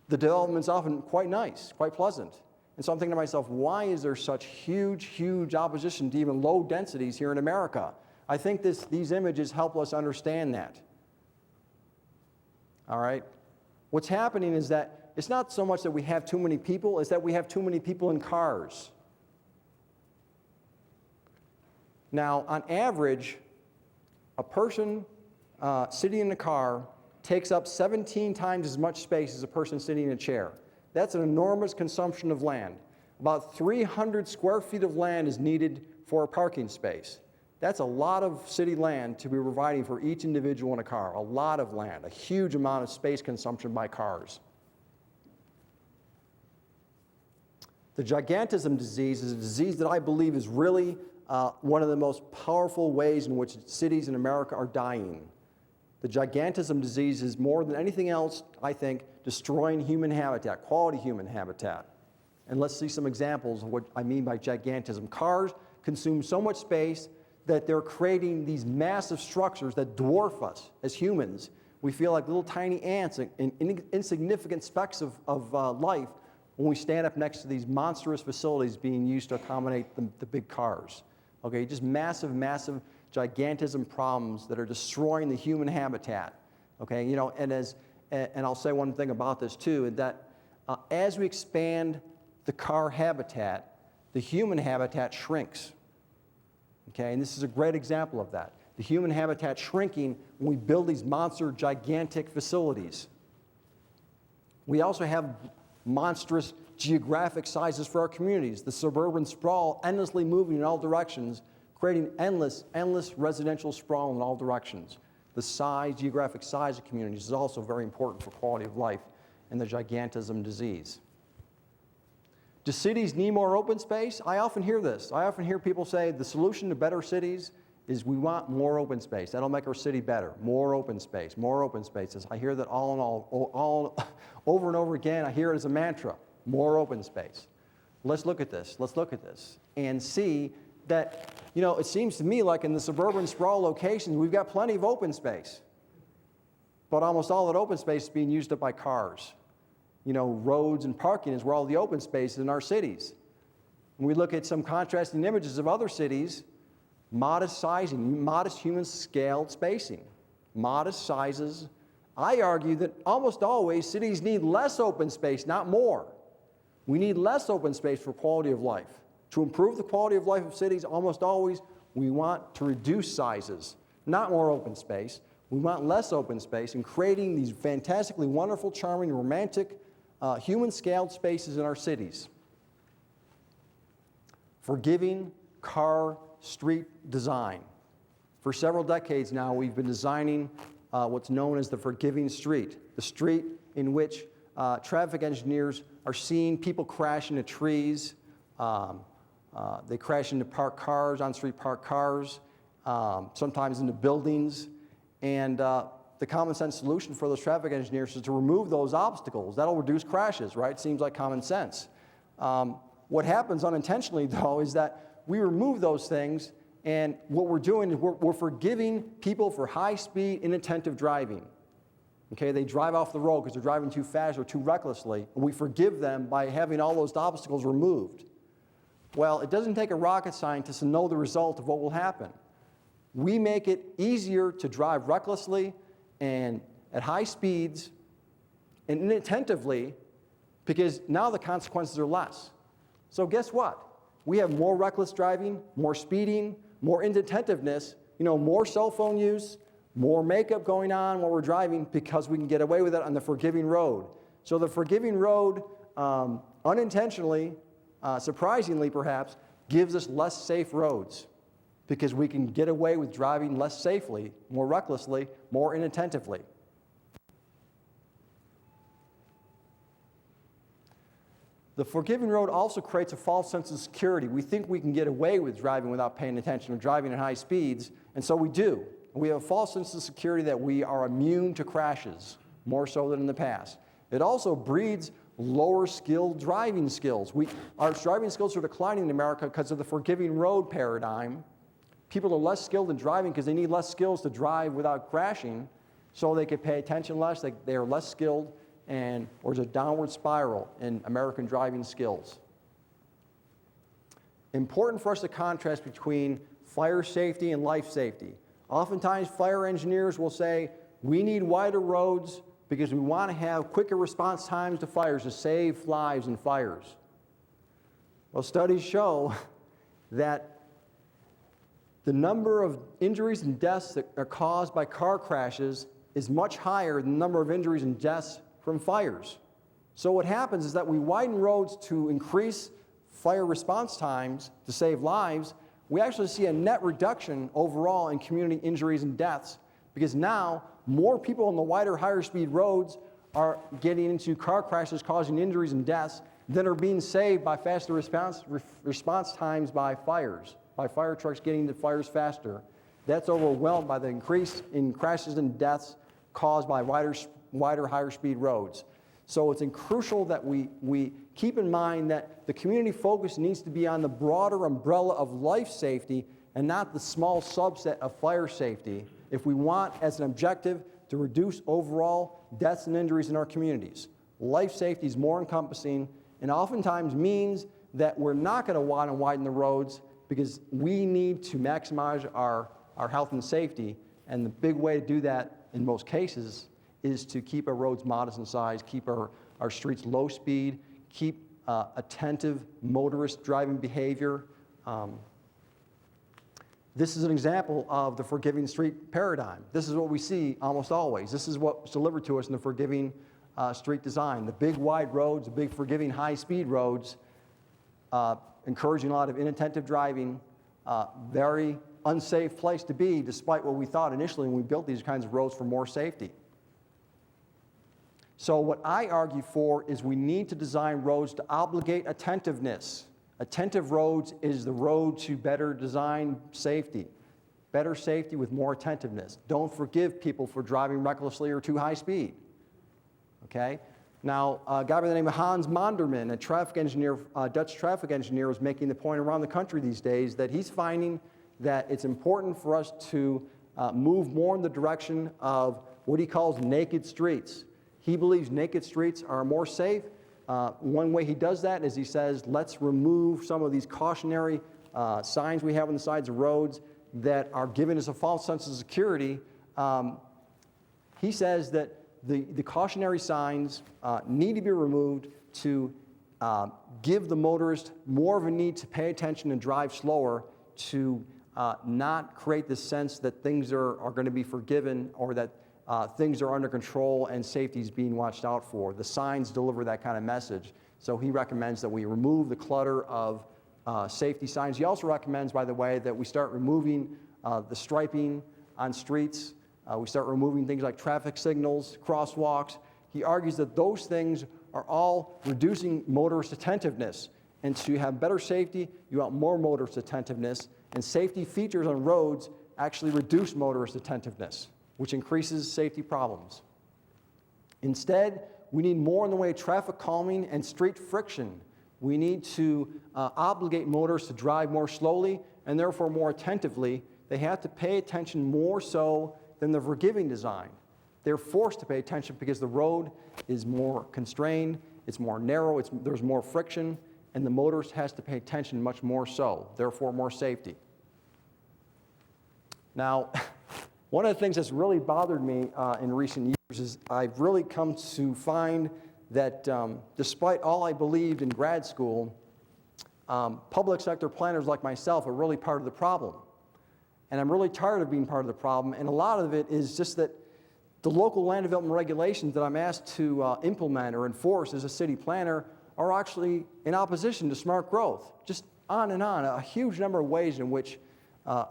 the development's often quite nice, quite pleasant. And so I'm thinking to myself, why is there such huge, huge opposition to even low densities here in America? I think these images help us understand that. All right? What's happening is that it's not so much that we have too many people, it's that we have too many people in cars. Now, on average, a person sitting in a car takes up 17 times as much space as a person sitting in a chair. That's an enormous consumption of land. About 300 square feet of land is needed for a parking space. That's a lot of city land to be providing for each individual in a car. A lot of land, a huge amount of space consumption by cars. The gigantism disease is a disease that I believe is really one of the most powerful ways in which cities in America are dying. The gigantism disease is more than anything else, I think, destroying human habitat, quality human habitat. And let's see some examples of what I mean by gigantism. Cars consume so much space that they're creating these massive structures that dwarf us as humans. We feel like little tiny ants and insignificant specks of life when we stand up next to these monstrous facilities being used to accommodate the big cars. Okay, just massive, massive gigantism problems that are destroying the human habitat. Okay, you know, and I'll say one thing about this too, is that as we expand the car habitat, the human habitat shrinks. Okay, and this is a great example of that. The human habitat shrinking when we build these monster, gigantic facilities. We also have monstrous geographic sizes for our communities. The suburban sprawl endlessly moving in all directions, creating endless residential sprawl in all directions. The geographic size of communities is also very important for quality of life and the gigantism disease. Do cities need more open space? I often hear this. I often hear people say the solution to better cities is we want more open space. That'll make our city better. More open space, more open spaces. I hear that all over and over again. I hear it as a mantra, more open space. Let's look at this. Let's look at this and see that, it seems to me like in the suburban sprawl locations, we've got plenty of open space. But almost all that open space is being used up by cars. Roads and parking is where all the open space is in our cities. When we look at some contrasting images of other cities, modest sizing, modest human scaled spacing, modest sizes. I argue that almost always cities need less open space, not more. We need less open space for quality of life. To improve the quality of life of cities, almost always we want to reduce sizes, not more open space. We want less open space and creating these fantastically wonderful, charming, romantic, human-scaled spaces in our cities. Forgiving car street design. For several decades now, we've been designing what's known as the forgiving street, the street in which traffic engineers are seeing people crash into trees. They crash into parked cars, on-street parked cars, sometimes into buildings. And the common sense solution for those traffic engineers is to remove those obstacles. That'll reduce crashes, right? Seems like common sense. What happens unintentionally, though, is that we remove those things, and what we're doing is we're forgiving people for high-speed, inattentive driving. Okay, they drive off the road because they're driving too fast or too recklessly, and we forgive them by having all those obstacles removed. Well, it doesn't take a rocket scientist to know the result of what will happen. We make it easier to drive recklessly and at high speeds and inattentively because now the consequences are less. So guess what? We have more reckless driving, more speeding, more inattentiveness, more cell phone use, more makeup going on while we're driving because we can get away with it on the forgiving road. So the forgiving road, unintentionally, surprisingly perhaps, gives us less safe roads because we can get away with driving less safely, more recklessly, more inattentively. The forgiving road also creates a false sense of security. We think we can get away with driving without paying attention or driving at high speeds, and so we do. We have a false sense of security that we are immune to crashes, more so than in the past. It also breeds lower skilled driving skills. Our driving skills are declining in America because of the forgiving road paradigm. People are less skilled in driving because they need less skills to drive without crashing, so they can pay attention less, they are less skilled, and there's a downward spiral in American driving skills. Important for us to contrast between fire safety and life safety. Oftentimes, fire engineers will say, we need wider roads because we want to have quicker response times to fires to save lives in fires. Well, studies show that the number of injuries and deaths that are caused by car crashes is much higher than the number of injuries and deaths from fires. So what happens is that we widen roads to increase fire response times to save lives. We actually see a net reduction overall in community injuries and deaths because now more people on the wider, higher speed roads are getting into car crashes causing injuries and deaths than are being saved by faster response times by fires, by fire trucks getting to fires faster. That's overwhelmed by the increase in crashes and deaths caused by wider, higher speed roads. So it's crucial that we keep in mind that the community focus needs to be on the broader umbrella of life safety and not the small subset of fire safety if we want as an objective to reduce overall deaths and injuries in our communities. Life safety is more encompassing and oftentimes means that we're not going to want to widen the roads because we need to maximize our health and safety, and the big way to do that in most cases is to keep our roads modest in size, keep our streets low speed, keep attentive motorist driving behavior. This is an example of the forgiving street paradigm. This is what we see almost always. This is what's delivered to us in the forgiving street design. The big wide roads, the big forgiving high speed roads, encouraging a lot of inattentive driving, very unsafe place to be despite what we thought initially when we built these kinds of roads for more safety. So what I argue for is we need to design roads to obligate attentiveness. Attentive roads is the road to better design safety. Better safety with more attentiveness. Don't forgive people for driving recklessly or too high speed. Okay? Now, a guy by the name of Hans Monderman, a traffic engineer, Dutch traffic engineer, is making the point around the country these days that he's finding that it's important for us to move more in the direction of what he calls naked streets. He believes naked streets are more safe. One way he does that is he says, let's remove some of these cautionary signs we have on the sides of roads that are giving us a false sense of security. He says that the cautionary signs need to be removed to give the motorist more of a need to pay attention and drive slower, to not create this sense that things are going to be forgiven, or that things are under control and safety is being watched out for. The signs deliver that kind of message. So he recommends that we remove the clutter of safety signs. He also recommends, by the way, that we start removing the striping on streets. We start removing things like traffic signals, crosswalks. He argues that those things are all reducing motorist attentiveness. And to have better safety, you want more motorist attentiveness. And safety features on roads actually reduce motorist attentiveness, which increases safety problems. Instead, we need more in the way of traffic calming and street friction. We need to obligate motorists to drive more slowly and therefore more attentively. They have to pay attention more so than the forgiving design. They're forced to pay attention because the road is more constrained, it's more narrow, there's more friction, and the motorist has to pay attention much more so, therefore more safety. Now, one of the things that's really bothered me in recent years is I've really come to find that despite all I believed in grad school, public sector planners like myself are really part of the problem. And I'm really tired of being part of the problem, and a lot of it is just that the local land development regulations that I'm asked to implement or enforce as a city planner are actually in opposition to smart growth. Just on and on, a huge number of ways in which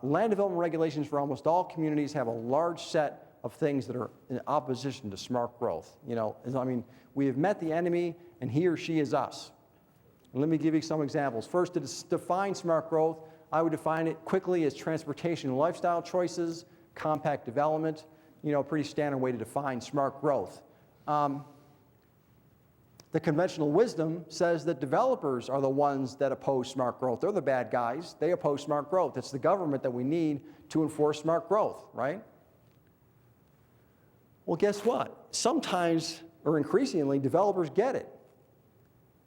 land development regulations for almost all communities have a large set of things that are in opposition to smart growth. You know, I mean, we have met the enemy, and he or she is us. And let me give you some examples. First, to define smart growth, I would define it quickly as transportation and lifestyle choices, compact development, you know, pretty standard way to define smart growth. The conventional wisdom says that developers are the ones that oppose smart growth. They're the bad guys. They oppose smart growth. It's the government that we need to enforce smart growth, right? Well, guess what? Sometimes, or increasingly, developers get it.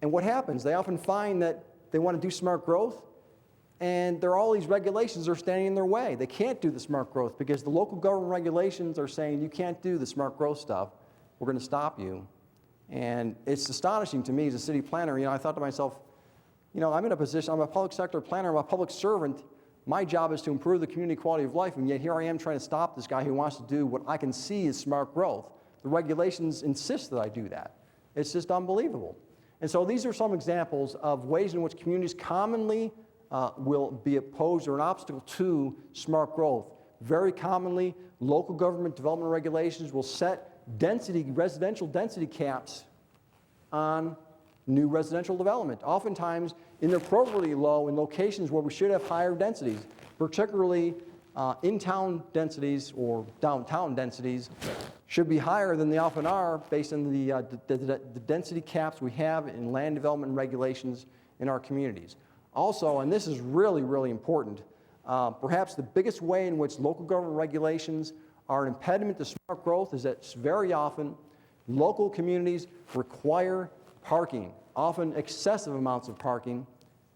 And what happens? They often find that they want to do smart growth, and there are all these regulations that are standing in their way. They can't do the smart growth because the local government regulations are saying you can't do the smart growth stuff. We're going to stop you. And it's astonishing to me as a city planner. You know, I thought to myself, you know, I'm in a position, I'm a public sector planner, I'm a public servant. My job is to improve the community quality of life, and yet here I am trying to stop this guy who wants to do what I can see is smart growth. The regulations insist that I do that. It's just unbelievable. And so these are some examples of ways in which communities commonly will be opposed or an obstacle to smart growth. Very commonly, local government development regulations will set residential density caps on new residential development, oftentimes inappropriately low in locations where we should have higher densities, particularly in-town densities or downtown densities should be higher than they often are based on the density caps we have in land development regulations in our communities. Also, and this is really, really important, perhaps the biggest way in which local government regulations are an impediment to smart growth is that very often local communities require parking, often excessive amounts of parking,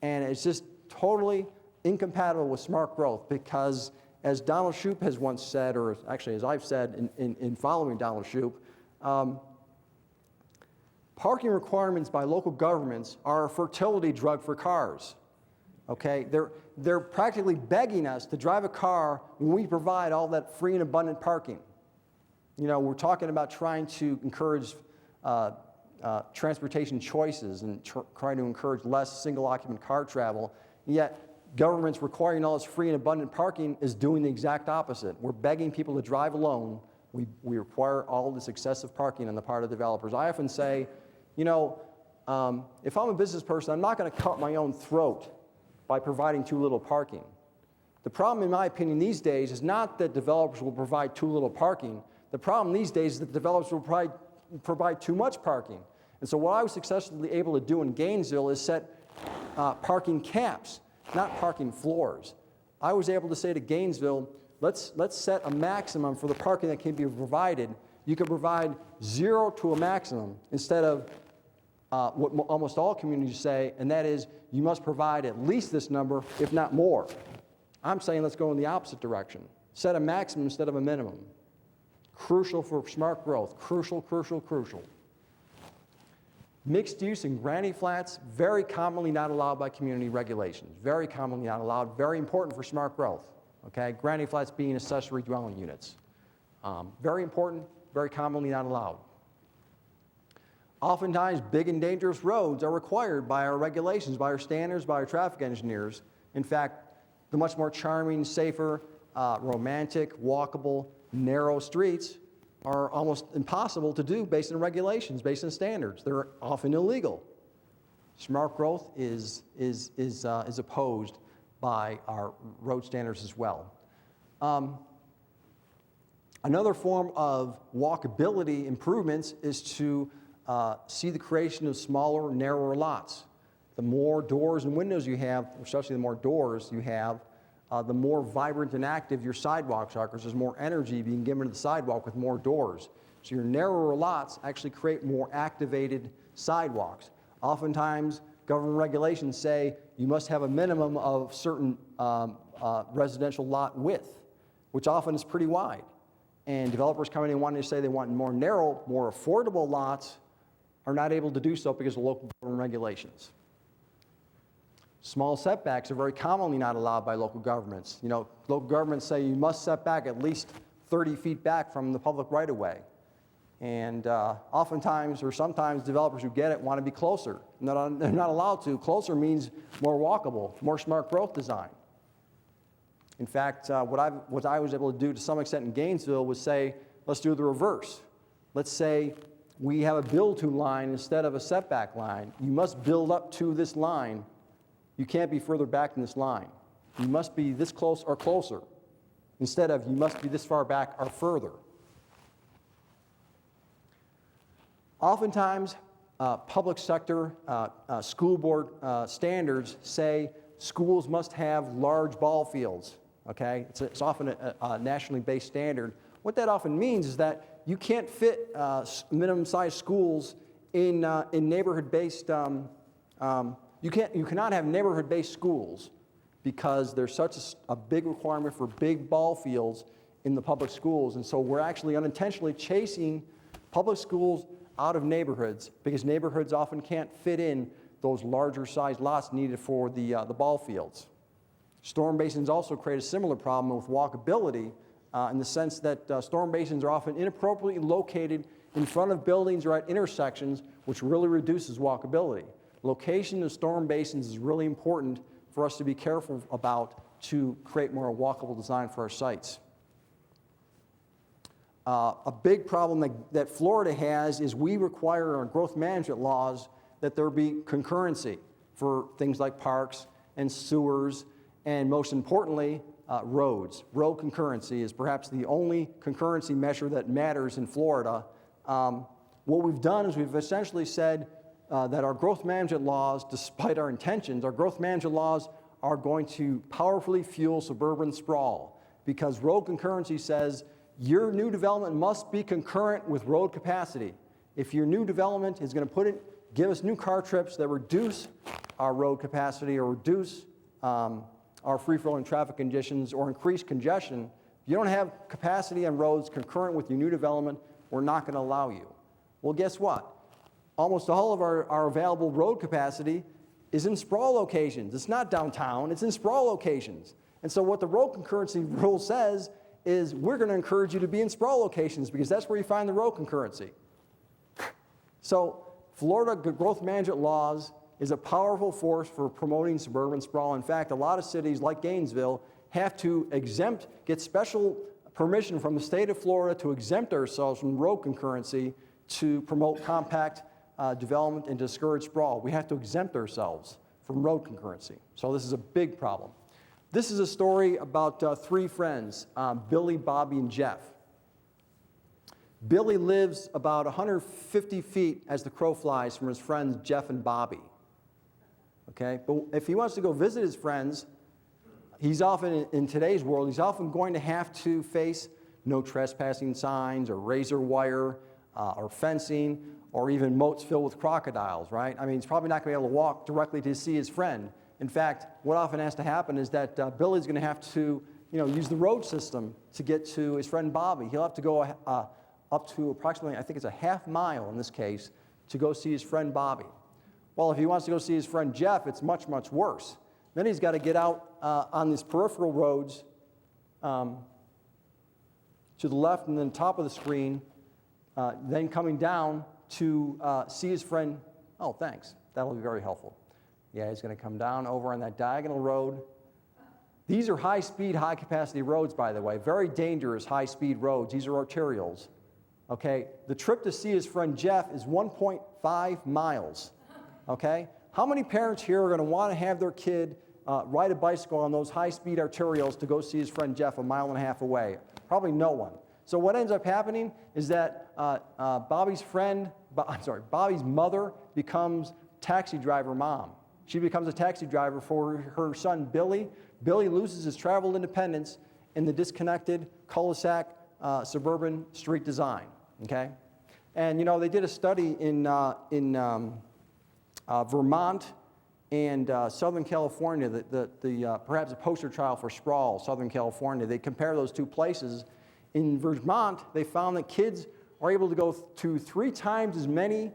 and it's just totally incompatible with smart growth because, as Donald Shoup has once said, or actually as I've said in following Donald Shoup, parking requirements by local governments are a fertility drug for cars. Okay, they're practically begging us to drive a car when we provide all that free and abundant parking. You know, we're talking about trying to encourage transportation choices and trying to encourage less single-occupant car travel, yet governments requiring all this free and abundant parking is doing the exact opposite. We're begging people to drive alone We require all this excessive parking on the part of developers. I often say, you know, if I'm a business person, I'm not going to cut my own throat by providing too little parking. The problem, in my opinion, these days is not that developers will provide too little parking. The problem these days is that developers will provide too much parking. And so what I was successfully able to do in Gainesville is set parking caps, not parking floors. I was able to say to Gainesville, let's set a maximum for the parking that can be provided. You can provide 0 to a maximum instead of what almost all communities say, and that is you must provide at least this number, if not more. I'm saying let's go in the opposite direction. Set a maximum instead of a minimum. Crucial for smart growth. Crucial, crucial, crucial. Mixed use and granny flats, very commonly not allowed by community regulations. Very commonly not allowed, very important for smart growth. Okay? Granny flats being accessory dwelling units. Very important, very commonly not allowed. Oftentimes, big and dangerous roads are required by our regulations, by our standards, by our traffic engineers. In fact, the much more charming, safer, romantic, walkable, narrow streets are almost impossible to do based on regulations, based on standards. They're often illegal. Smart growth is opposed by our road standards as well. Another form of walkability improvements is to see the creation of smaller, narrower lots. The more doors and windows you have, especially the more doors you have, the more vibrant and active your sidewalks are, because there's more energy being given to the sidewalk with more doors. So your narrower lots actually create more activated sidewalks. Oftentimes, government regulations say you must have a minimum of certain residential lot width, which often is pretty wide. And developers coming in wanting to say they want more narrow, more affordable lots are not able to do so because of local government regulations. Small setbacks are very commonly not allowed by local governments. You know, local governments say you must set back at least 30 feet back from the public right-of-way. And oftentimes, or sometimes, developers who get it want to be closer. They're not allowed to. Closer means more walkable, more smart growth design. In fact, what I was able to do to some extent in Gainesville was say, let's do the reverse. Let's say we have a build-to line instead of a setback line. You must build up to this line. You can't be further back than this line. You must be this close or closer, instead of you must be this far back or further. Oftentimes, public sector school board standards say schools must have large ball fields. Okay, it's often a nationally based standard. What that often means is that you can't fit minimum-sized schools in neighborhood-based. You cannot have neighborhood-based schools because there's such a big requirement for big ball fields in the public schools, and so we're actually unintentionally chasing public schools out of neighborhoods because neighborhoods often can't fit in those larger-sized lots needed for the ball fields. Storm basins also create a similar problem with walkability in the sense that storm basins are often inappropriately located in front of buildings or at intersections, which really reduces walkability. Location of storm basins is really important for us to be careful about to create more walkable design for our sites. A big problem that Florida has is we require in our growth management laws that there be concurrency for things like parks and sewers, and most importantly, roads. Road concurrency is perhaps the only concurrency measure that matters in Florida. What we've done is we've essentially said that our growth management laws, despite our intentions, our growth management laws are going to powerfully fuel suburban sprawl because road concurrency says your new development must be concurrent with road capacity. If your new development is going to give us new car trips that reduce our road capacity or reduce our free-flowing traffic conditions or increase congestion, if you don't have capacity on roads concurrent with your new development, we're not going to allow you. Well, guess what? Almost all of our available road capacity is in sprawl locations. It's not downtown, it's in sprawl locations. And so what the road concurrency rule says is we're going to encourage you to be in sprawl locations because that's where you find the road concurrency. So Florida growth management laws is a powerful force for promoting suburban sprawl. In fact, a lot of cities like Gainesville have to get special permission from the state of Florida to exempt ourselves from road concurrency to promote compact development and discourage sprawl. We have to exempt ourselves from road concurrency. So this is a big problem. This is a story about three friends, Billy, Bobby, and Jeff. Billy lives about 150 feet as the crow flies from his friends Jeff and Bobby. Okay, but if he wants to go visit his friends, he's often, in today's world, he's often going to have to face no trespassing signs or razor wire or fencing or even moats filled with crocodiles, right? I mean, he's probably not going to be able to walk directly to see his friend. In fact, what often has to happen is that Billy's going to have to, use the road system to get to his friend Bobby. He'll have to go up to approximately, I think it's a half mile in this case, to go see his friend Bobby. Well, if he wants to go see his friend Jeff, it's much, much worse. Then he's got to get out on these peripheral roads to the left and then top of the screen, then coming down to see his friend. Oh, thanks. That'll be very helpful. Yeah, he's going to come down over on that diagonal road. These are high-speed, high-capacity roads, by the way, very dangerous high-speed roads. These are arterials. Okay, the trip to see his friend Jeff is 1.5 miles. Okay, how many parents here are going to want to have their kid ride a bicycle on those high-speed arterials to go see his friend Jeff 1.5 miles away? Probably no one. So what ends up happening is that Bobby's mother becomes taxi driver mom. She becomes a taxi driver for her son Billy. Billy loses his travel independence in the disconnected cul-de-sac suburban street design. Okay, and they did a study in Vermont and Southern California, perhaps a poster child for sprawl, Southern California. They compare those two places. In Vermont, they found that kids are able to go to 3 times as many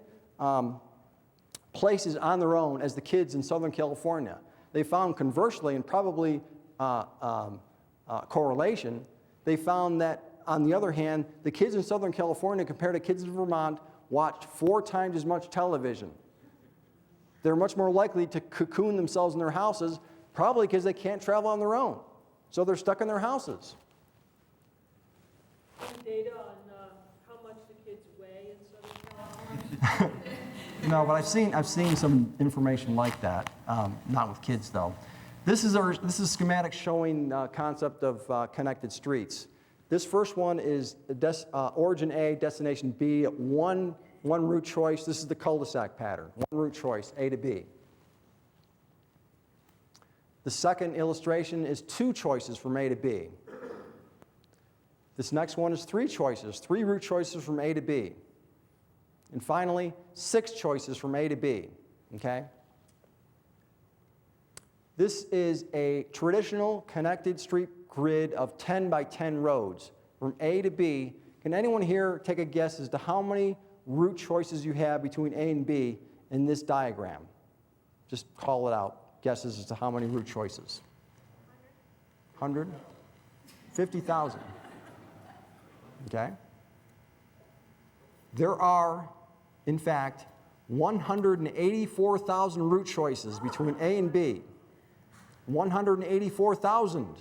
places on their own as the kids in Southern California. They found conversely, and probably correlation, they found that, on the other hand, the kids in Southern California compared to kids in Vermont watched 4 times as much television. They're much more likely to cocoon themselves in their houses, probably because they can't travel on their own. So they're stuck in their houses. Data on how much the kids weigh in Southern California? No, but I've seen some information like that, not with kids though. This is a schematic showing concept of connected streets. This first one is origin A, destination B, one route choice. This is the cul-de-sac pattern, one route choice, A to B. The second illustration is 2 choices from A to B. This next one is 3 choices, 3 route choices from A to B. And finally, 6 choices from A to B, okay? This is a traditional connected street grid of 10 by 10 roads from A to B. Can anyone here take a guess as to how many route choices you have between A and B in this diagram? Just call it out. Guesses as to how many route choices? 100? 50,000. Okay? There are, in fact, 184,000 route choices between A and B. 184,000.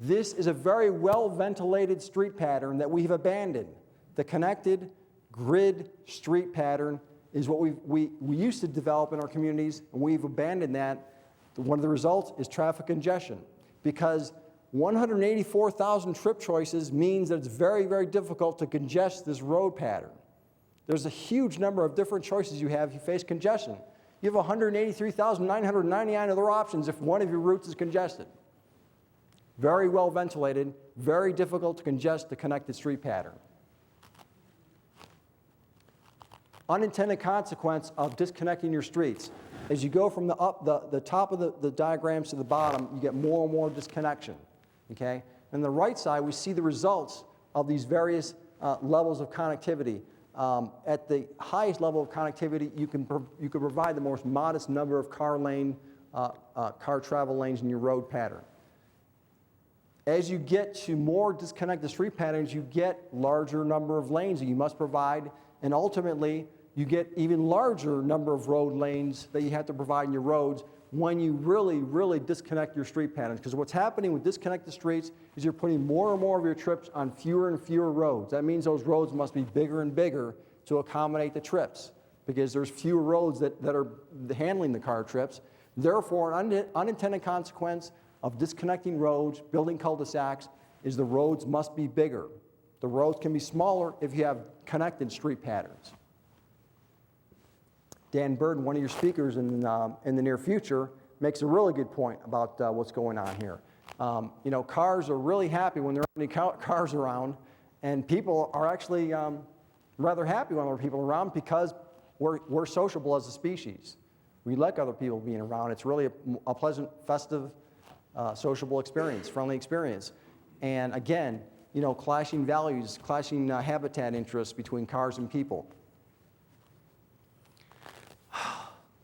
This is a very well-ventilated street pattern that we've abandoned. The connected grid street pattern is what we used to develop in our communities, and we've abandoned that. One of the results is traffic congestion, because 184,000 trip choices means that it's very, very difficult to congest this road pattern. There's a huge number of different choices you have if you face congestion. You have 183,999 other options if one of your routes is congested. Very well ventilated, very difficult to congest the connected street pattern. Unintended consequence of disconnecting your streets. As you go from the top of the diagrams to the bottom, you get more and more disconnection. Okay? On the right side, we see the results of these various levels of connectivity. At the highest level of connectivity, you can provide the most modest number of car travel lanes in your road pattern. As you get to more disconnected street patterns, you get larger number of lanes that you must provide, and ultimately, you get even larger number of road lanes that you have to provide in your roads, when you really, really disconnect your street patterns. Because what's happening with disconnected streets is you're putting more and more of your trips on fewer and fewer roads. That means those roads must be bigger and bigger to accommodate the trips, because there's fewer roads that are handling the car trips. Therefore, an unintended consequence of disconnecting roads, building cul-de-sacs, is the roads must be bigger. The roads can be smaller if you have connected street patterns. Dan Burden, one of your speakers in the near future, makes a really good point about what's going on here. You know, cars are really happy when there aren't any cars around, and people are actually rather happy when there are people around, because we're sociable as a species. We like other people being around. It's really a pleasant, festive, sociable experience, friendly experience. And again, you know, clashing values, clashing habitat interests between cars and people.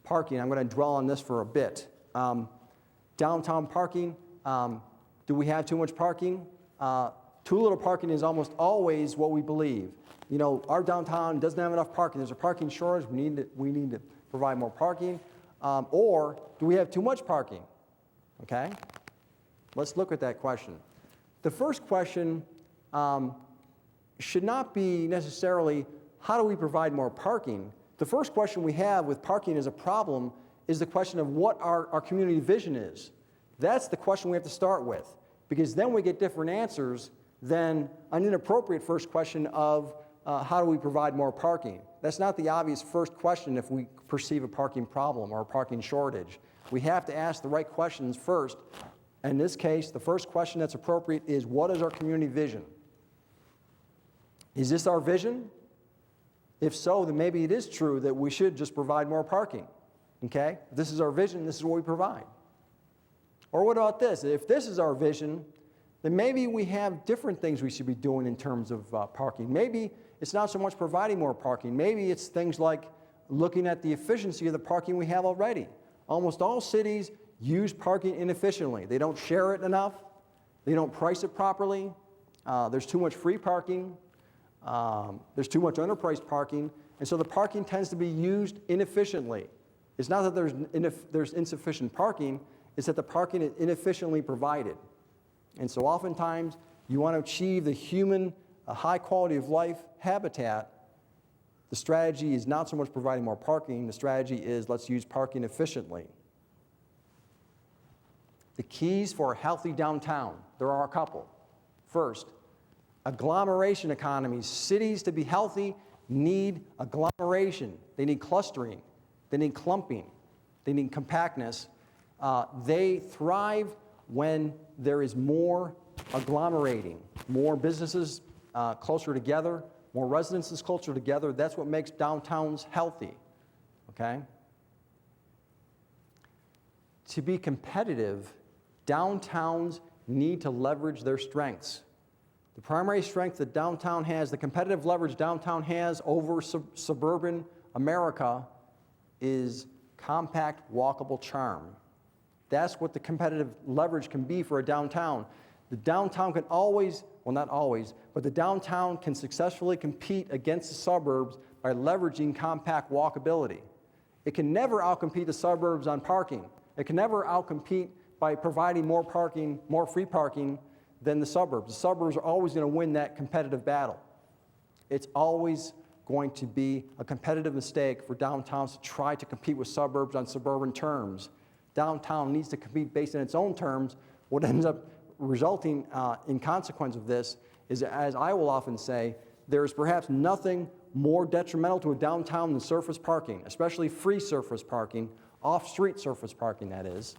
Parking, I'm going to dwell on this for a bit. Downtown parking, do we have too much parking? Too little parking is almost always what we believe. You know, our downtown doesn't have enough parking. There's a parking shortage. We need to provide more parking. Or do we have too much parking? Okay? Let's look at that question. The first question should not be necessarily, how do we provide more parking? The first question we have with parking as a problem is the question of what our community vision is. That's the question we have to start with, because then we get different answers than an inappropriate first question of how do we provide more parking. That's not the obvious first question if we perceive a parking problem or a parking shortage. We have to ask the right questions first. In this case, the first question that's appropriate is, what is our community vision? Is this our vision? If so, then maybe it is true that we should just provide more parking. Okay? If this is our vision, this is what we provide. Or what about this? If this is our vision, then maybe we have different things we should be doing in terms of parking. Maybe it's not so much providing more parking. Maybe it's things like looking at the efficiency of the parking we have already. Almost all cities use parking inefficiently. They don't share it enough. They don't price it properly. There's too much free parking. There's too much underpriced parking. And so the parking tends to be used inefficiently. It's not that there's insufficient parking. It's that the parking is inefficiently provided. And so oftentimes, you want to achieve the human high quality of life habitat. The strategy is not so much providing more parking. The strategy is, let's use parking efficiently. The keys for a healthy downtown, there are a couple. First, agglomeration economies. Cities, to be healthy, need agglomeration. They need clustering. They need clumping. They need compactness. They thrive when there is more agglomerating, more businesses closer together, more residences closer together. That's what makes downtowns healthy, okay? To be competitive, downtowns need to leverage their strengths. The primary strength that downtown has, the competitive leverage downtown has over suburban America, is compact, walkable charm. That's what the competitive leverage can be for a downtown. The downtown can always, well, not always, but the downtown can successfully compete against the suburbs by leveraging compact walkability. It can never outcompete the suburbs on parking. It can never outcompete by providing more parking, more free parking than the suburbs. The suburbs are always going to win that competitive battle. It's always going to be a competitive mistake for downtowns to try to compete with suburbs on suburban terms. Downtown needs to compete based on its own terms. What ends up resulting in consequence of this is, as I will often say, there's perhaps nothing more detrimental to a downtown than surface parking, especially free surface parking, off-street surface parking, that is.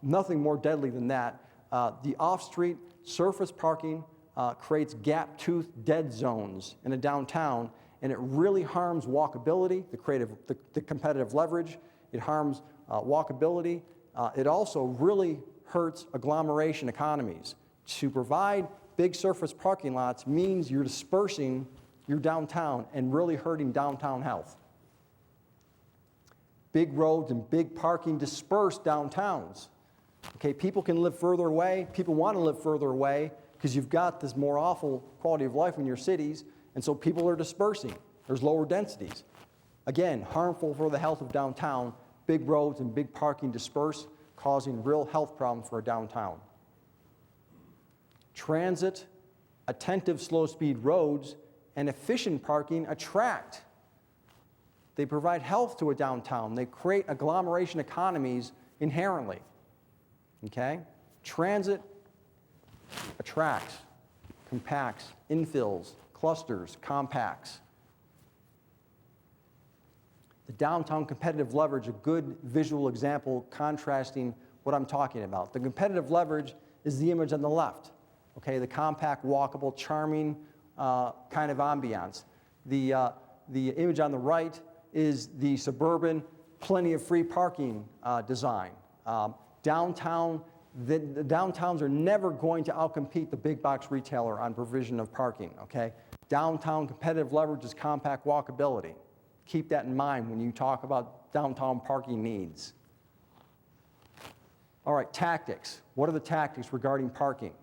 Nothing more deadly than that. The off-street surface parking creates gap-toothed dead zones in a downtown, and it really harms walkability, the competitive leverage. It harms walkability. It also really hurts agglomeration economies. To provide big surface parking lots means you're dispersing your downtown and really hurting downtown health. Big roads and big parking disperse downtowns. Okay, people can live further away. People want to live further away because you've got this more awful quality of life in your cities, and so people are dispersing. There's lower densities. Again, harmful for the health of downtown. big roads and big parking disperse, causing real health problems for a downtown. Transit, attentive slow-speed roads, and efficient parking attract. They provide health to a downtown. They create agglomeration economies inherently. Okay? Transit attracts, compacts, infills, clusters, compacts. The downtown competitive leverage, a good visual example contrasting what I'm talking about. The competitive leverage is the image on the left. Okay, the compact, walkable, charming kind of ambiance. The image on the right is the suburban, plenty of free parking design. Downtown, the downtowns are never going to outcompete the big box retailer on provision of parking, okay? Downtown competitive leverage is compact walkability. Keep that in mind when you talk about downtown parking needs. All right, tactics. What are the tactics regarding parking?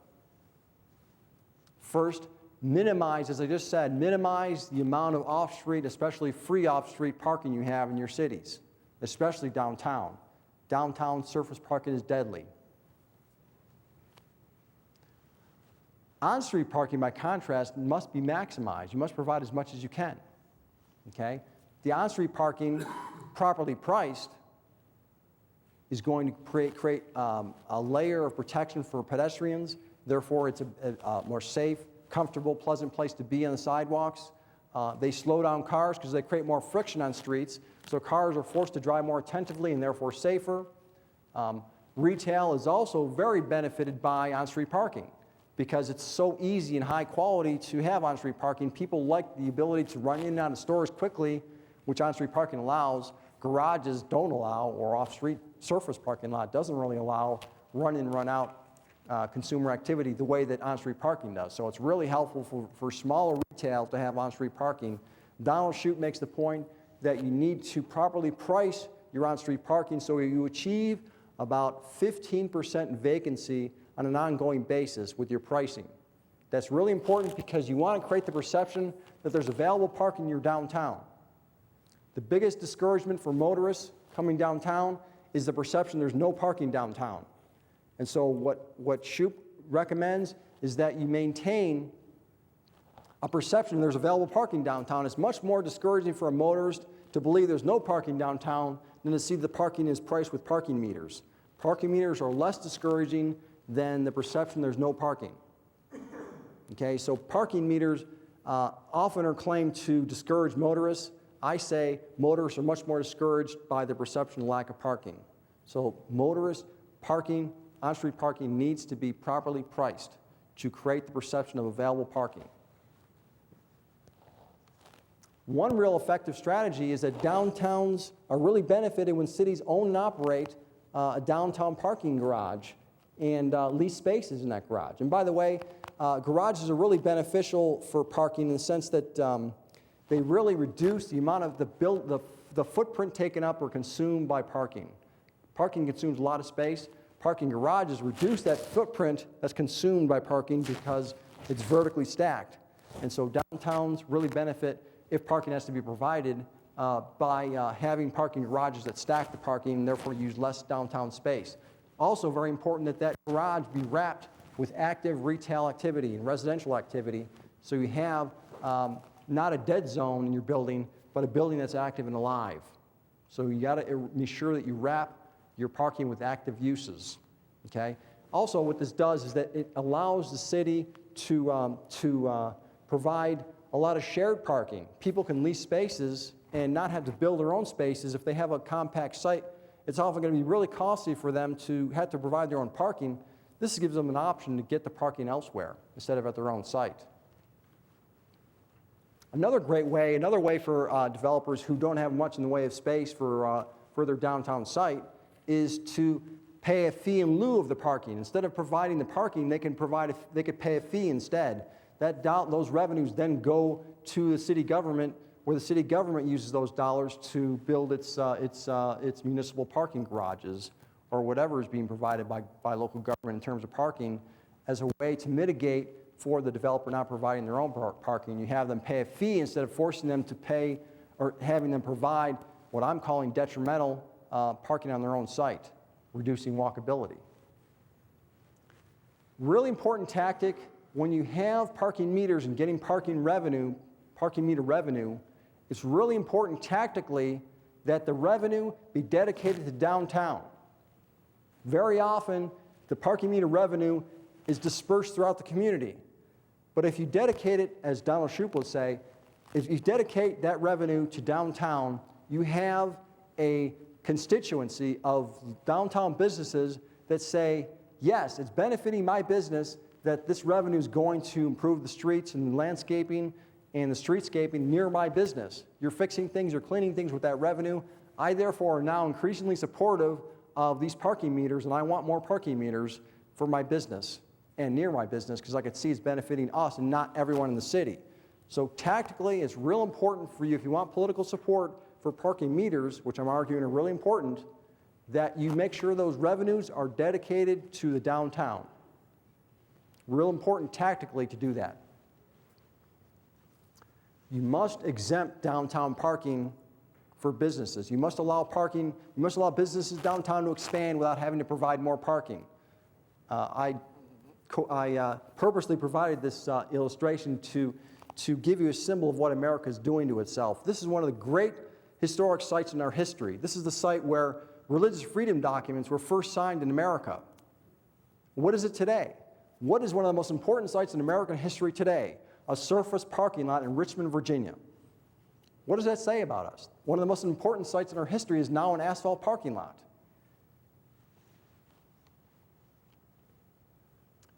First, minimize, as I just said, minimize the amount of off-street, especially free off-street parking you have in your cities, especially downtown. Downtown surface parking is deadly. On-street parking, by contrast, must be maximized. You must provide as much as you can, okay? The on-street parking, properly priced, is going to create a layer of protection for pedestrians. Therefore, it's a more safe, comfortable, pleasant place to be on the sidewalks. They slow down cars because they create more friction on streets, so cars are forced to drive more attentively and therefore safer. Retail is also very benefited by on-street parking because it's so easy and high quality to have on-street parking. People like the ability to run in and out of stores quickly, which on-street parking allows. Garages don't allow, or off-street surface parking lot doesn't really allow run in, run out consumer activity the way that on-street parking does. So it's really helpful for smaller retail to have on-street parking. Donald Shoup makes the point that you need to properly price your on-street parking so you achieve about 15% vacancy on an ongoing basis with your pricing. That's really important because you want to create the perception that there's available parking in your downtown. The biggest discouragement for motorists coming downtown is the perception there's no parking downtown. And so what Shoup recommends is that you maintain a perception there's available parking downtown. It's much more discouraging for a motorist to believe there's no parking downtown than to see the parking is priced with parking meters. Parking meters are less discouraging than the perception there's no parking. Okay, so parking meters often are claimed to discourage motorists. I say motorists are much more discouraged by the perception of lack of parking. So motorist parking, on-street parking needs to be properly priced to create the perception of available parking. One real effective strategy is that downtowns are really benefited when cities own and operate a downtown parking garage and lease spaces in that garage. And by the way, garages are really beneficial for parking in the sense that they really reduce the amount of the footprint taken up or consumed by parking. Parking consumes a lot of space. Parking garages reduce that footprint that's consumed by parking because it's vertically stacked. And so downtowns really benefit if parking has to be provided by having parking garages that stack the parking and therefore use less downtown space. Also very important that that garage be wrapped with active retail activity and residential activity so you have not a dead zone in your building, but a building that's active and alive. So you got to be sure that you wrap your parking with active uses, okay? Also, what this does is that it allows the city to provide a lot of shared parking. People can lease spaces and not have to build their own spaces. If they have a compact site, it's often going to be really costly for them to have to provide their own parking. This gives them an option to get the parking elsewhere instead of at their own site. Another way for developers who don't have much in the way of space for their downtown site is to pay a fee in lieu of the parking. Instead of providing the parking, they could pay a fee instead. Those revenues then go to the city government, where the city government uses those dollars to build its municipal parking garages or whatever is being provided by local government in terms of parking as a way to mitigate for the developer not providing their own parking. You have them pay a fee instead of forcing them to pay or having them provide what I'm calling detrimental parking on their own site, reducing walkability. Really important tactic when you have parking meters and getting parking meter revenue, it's really important tactically that the revenue be dedicated to downtown. Very often, the parking meter revenue is dispersed throughout the community. But if you dedicate it, as Donald Shoup would say, if you dedicate that revenue to downtown, you have a constituency of downtown businesses that say, yes, it's benefiting my business that this revenue is going to improve the streets and the landscaping and the streetscaping near my business. You're fixing things, you're cleaning things with that revenue. I therefore are now increasingly supportive of these parking meters, and I want more parking meters for my business and near my business because I could see it's benefiting us and not everyone in the city. So tactically, it's real important for you, if you want political support for parking meters, which I'm arguing are really important, that you make sure those revenues are dedicated to the downtown. Real important tactically to do that. You must exempt downtown parking for businesses. You must allow businesses downtown to expand without having to provide more parking. I purposely provided this illustration to give you a symbol of what America is doing to itself. This is one of the great historic sites in our history. This is the site where religious freedom documents were first signed in America. What is it today? What is one of the most important sites in American history today? A surface parking lot in Richmond, Virginia. What does that say about us? One of the most important sites in our history is now an asphalt parking lot.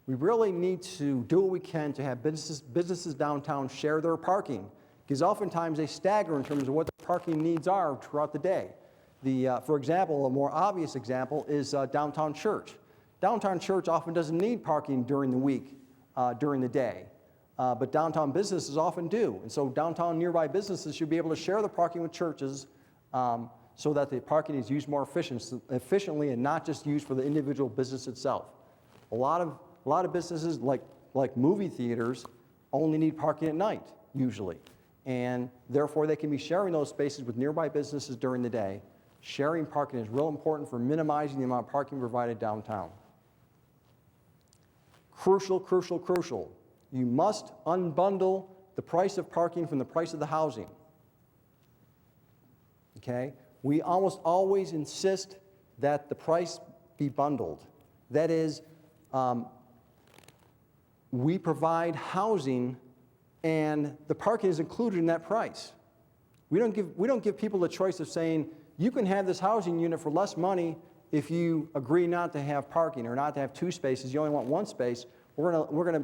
We really need to do what we can to have businesses downtown share their parking, because oftentimes they stagger in terms of what their parking needs are throughout the day. For example, a more obvious example is downtown church. Downtown church often doesn't need parking during the week, during the day. But downtown businesses often do. And so downtown nearby businesses should be able to share the parking with churches so that the parking is used more efficiently and not just used for the individual business itself. A lot of businesses, like movie theaters, only need parking at night, usually. And therefore, they can be sharing those spaces with nearby businesses during the day. Sharing parking is real important for minimizing the amount of parking provided downtown. Crucial, crucial, crucial. You must unbundle the price of parking from the price of the housing. Okay? We almost always insist that the price be bundled. That is, we provide housing and the parking is included in that price. We don't give people the choice of saying, you can have this housing unit for less money if you agree not to have parking or not to have 2 spaces, you only want 1 space, we're going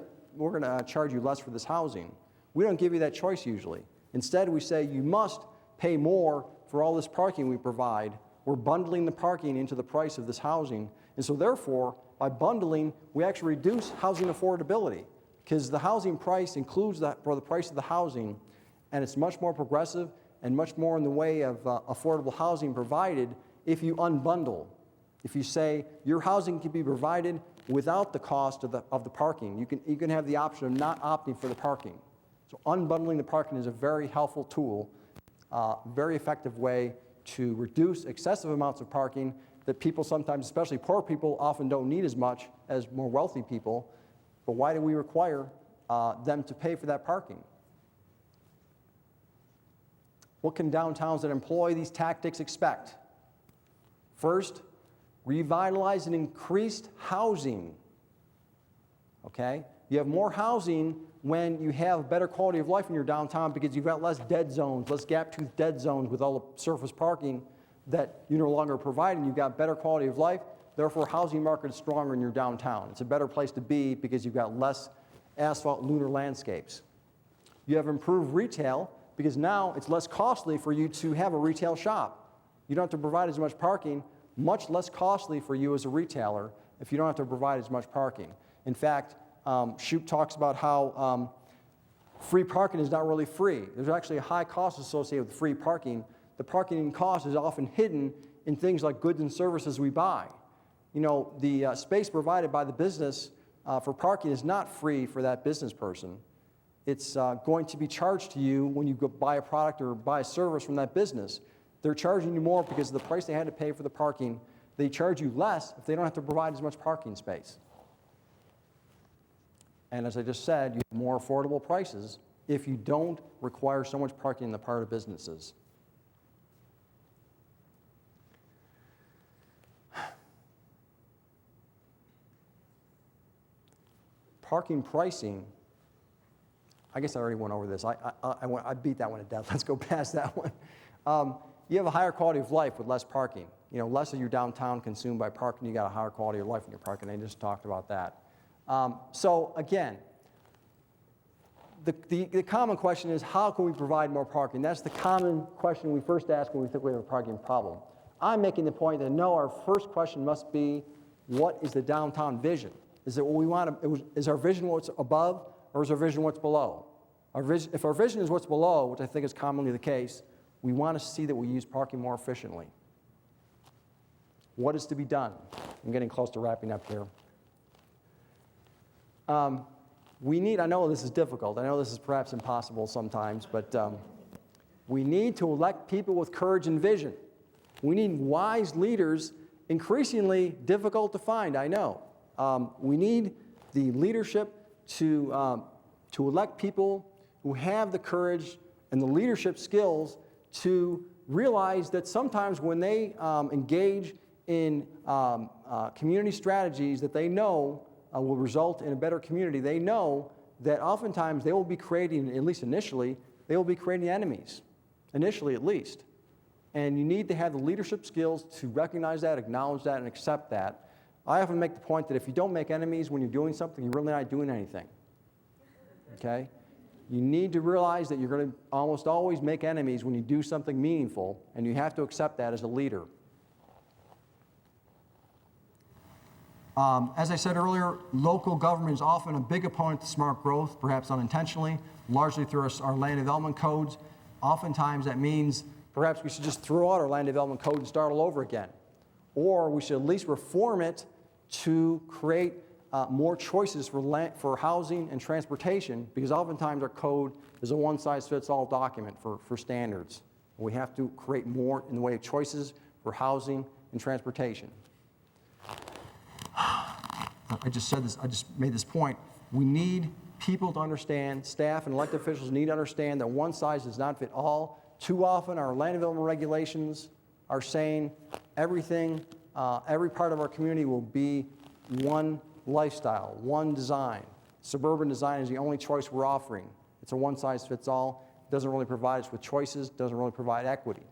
to charge you less for this housing. We don't give you that choice usually. Instead, we say you must pay more for all this parking we provide. We're bundling the parking into the price of this housing. And so therefore, by bundling, we actually reduce housing affordability because the housing price includes that for the price of the housing, and it's much more progressive and much more in the way of affordable housing provided if you unbundle. If you say your housing can be provided without the cost of the parking, you can have the option of not opting for the parking. So unbundling the parking is a very helpful tool, very effective way to reduce excessive amounts of parking that people sometimes, especially poor people, often don't need as much as more wealthy people. But why do we require them to pay for that parking? What can downtowns that employ these tactics expect? First, revitalize and increased housing. Okay? You have more housing when you have better quality of life in your downtown because you've got less dead zones, less gap-toothed dead zones with all the surface parking that you no longer provide, and you've got better quality of life. Therefore, housing market is stronger in your downtown. It's a better place to be because you've got less asphalt lunar landscapes. You have improved retail because now it's less costly for you to have a retail shop. You don't have to provide as much parking, much less costly for you as a retailer if you don't have to provide as much parking. In fact, Shoup talks about how free parking is not really free. There's actually a high cost associated with free parking. The parking cost is often hidden in things like goods and services we buy. You know, the space provided by the business for parking is not free for that business person. It's going to be charged to you when you go buy a product or buy a service from that business. They're charging you more because of the price they had to pay for the parking. They charge you less if they don't have to provide as much parking space. And as I just said, you have more affordable prices if you don't require so much parking in the part of businesses. Parking pricing, I guess I already went over this. I beat that one to death. Let's go past that one. You have a higher quality of life with less parking. You know, less of your downtown consumed by parking. You got a higher quality of life when you're parking. I just talked about that. So again, the common question is, how can we provide more parking? That's the common question we first ask when we think we have a parking problem. I'm making the point that no, our first question must be, what is the downtown vision? Is it what we want to, is our vision what's above, or is our vision what's below? If our vision is what's below, which I think is commonly the case, we want to see that we use parking more efficiently. What is to be done? I'm getting close to wrapping up here. I know this is difficult. I know this is perhaps impossible sometimes, but we need to elect people with courage and vision. We need wise leaders, increasingly difficult to find, I know. We need the leadership to elect people who have the courage and the leadership skills to realize that sometimes when they engage in community strategies that they know will result in a better community, they know that oftentimes they will be creating, at least initially, they will be creating enemies, initially at least. And you need to have the leadership skills to recognize that, acknowledge that, and accept that. I often make the point that if you don't make enemies when you're doing something, you're really not doing anything. Okay? You need to realize that you're going to almost always make enemies when you do something meaningful, and you have to accept that as a leader. As I said earlier, local government is often a big opponent to smart growth, perhaps unintentionally, largely through our land development codes. Oftentimes that means perhaps we should just throw out our land development code and start all over again. Or we should at least reform it to create more choices for housing and transportation, because oftentimes our code is a one-size-fits-all document for standards. We have to create more in the way of choices for housing and transportation. I just said this, I just made this point. We need people to understand, staff and elected officials need to understand that one size does not fit all. Too often our land development regulations are saying everything, every part of our community will be one lifestyle, one design. Suburban design is the only choice we're offering. It's a one-size-fits-all. It doesn't really provide us with choices, doesn't really provide equity.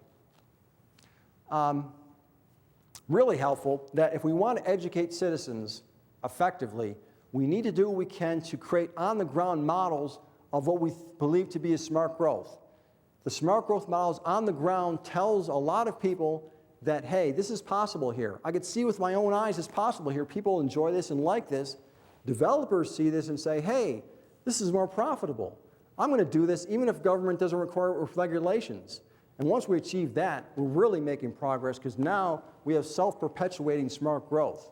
Really helpful that if we want to educate citizens effectively, we need to do what we can to create on-the-ground models of what we believe to be a smart growth. The smart growth models on the ground tells a lot of people that, hey, this is possible here. I could see with my own eyes it's possible here. People enjoy this and like this. Developers see this and say, hey, this is more profitable. I'm going to do this even if government doesn't require it with regulations. And once we achieve that, we're really making progress, because now we have self-perpetuating smart growth.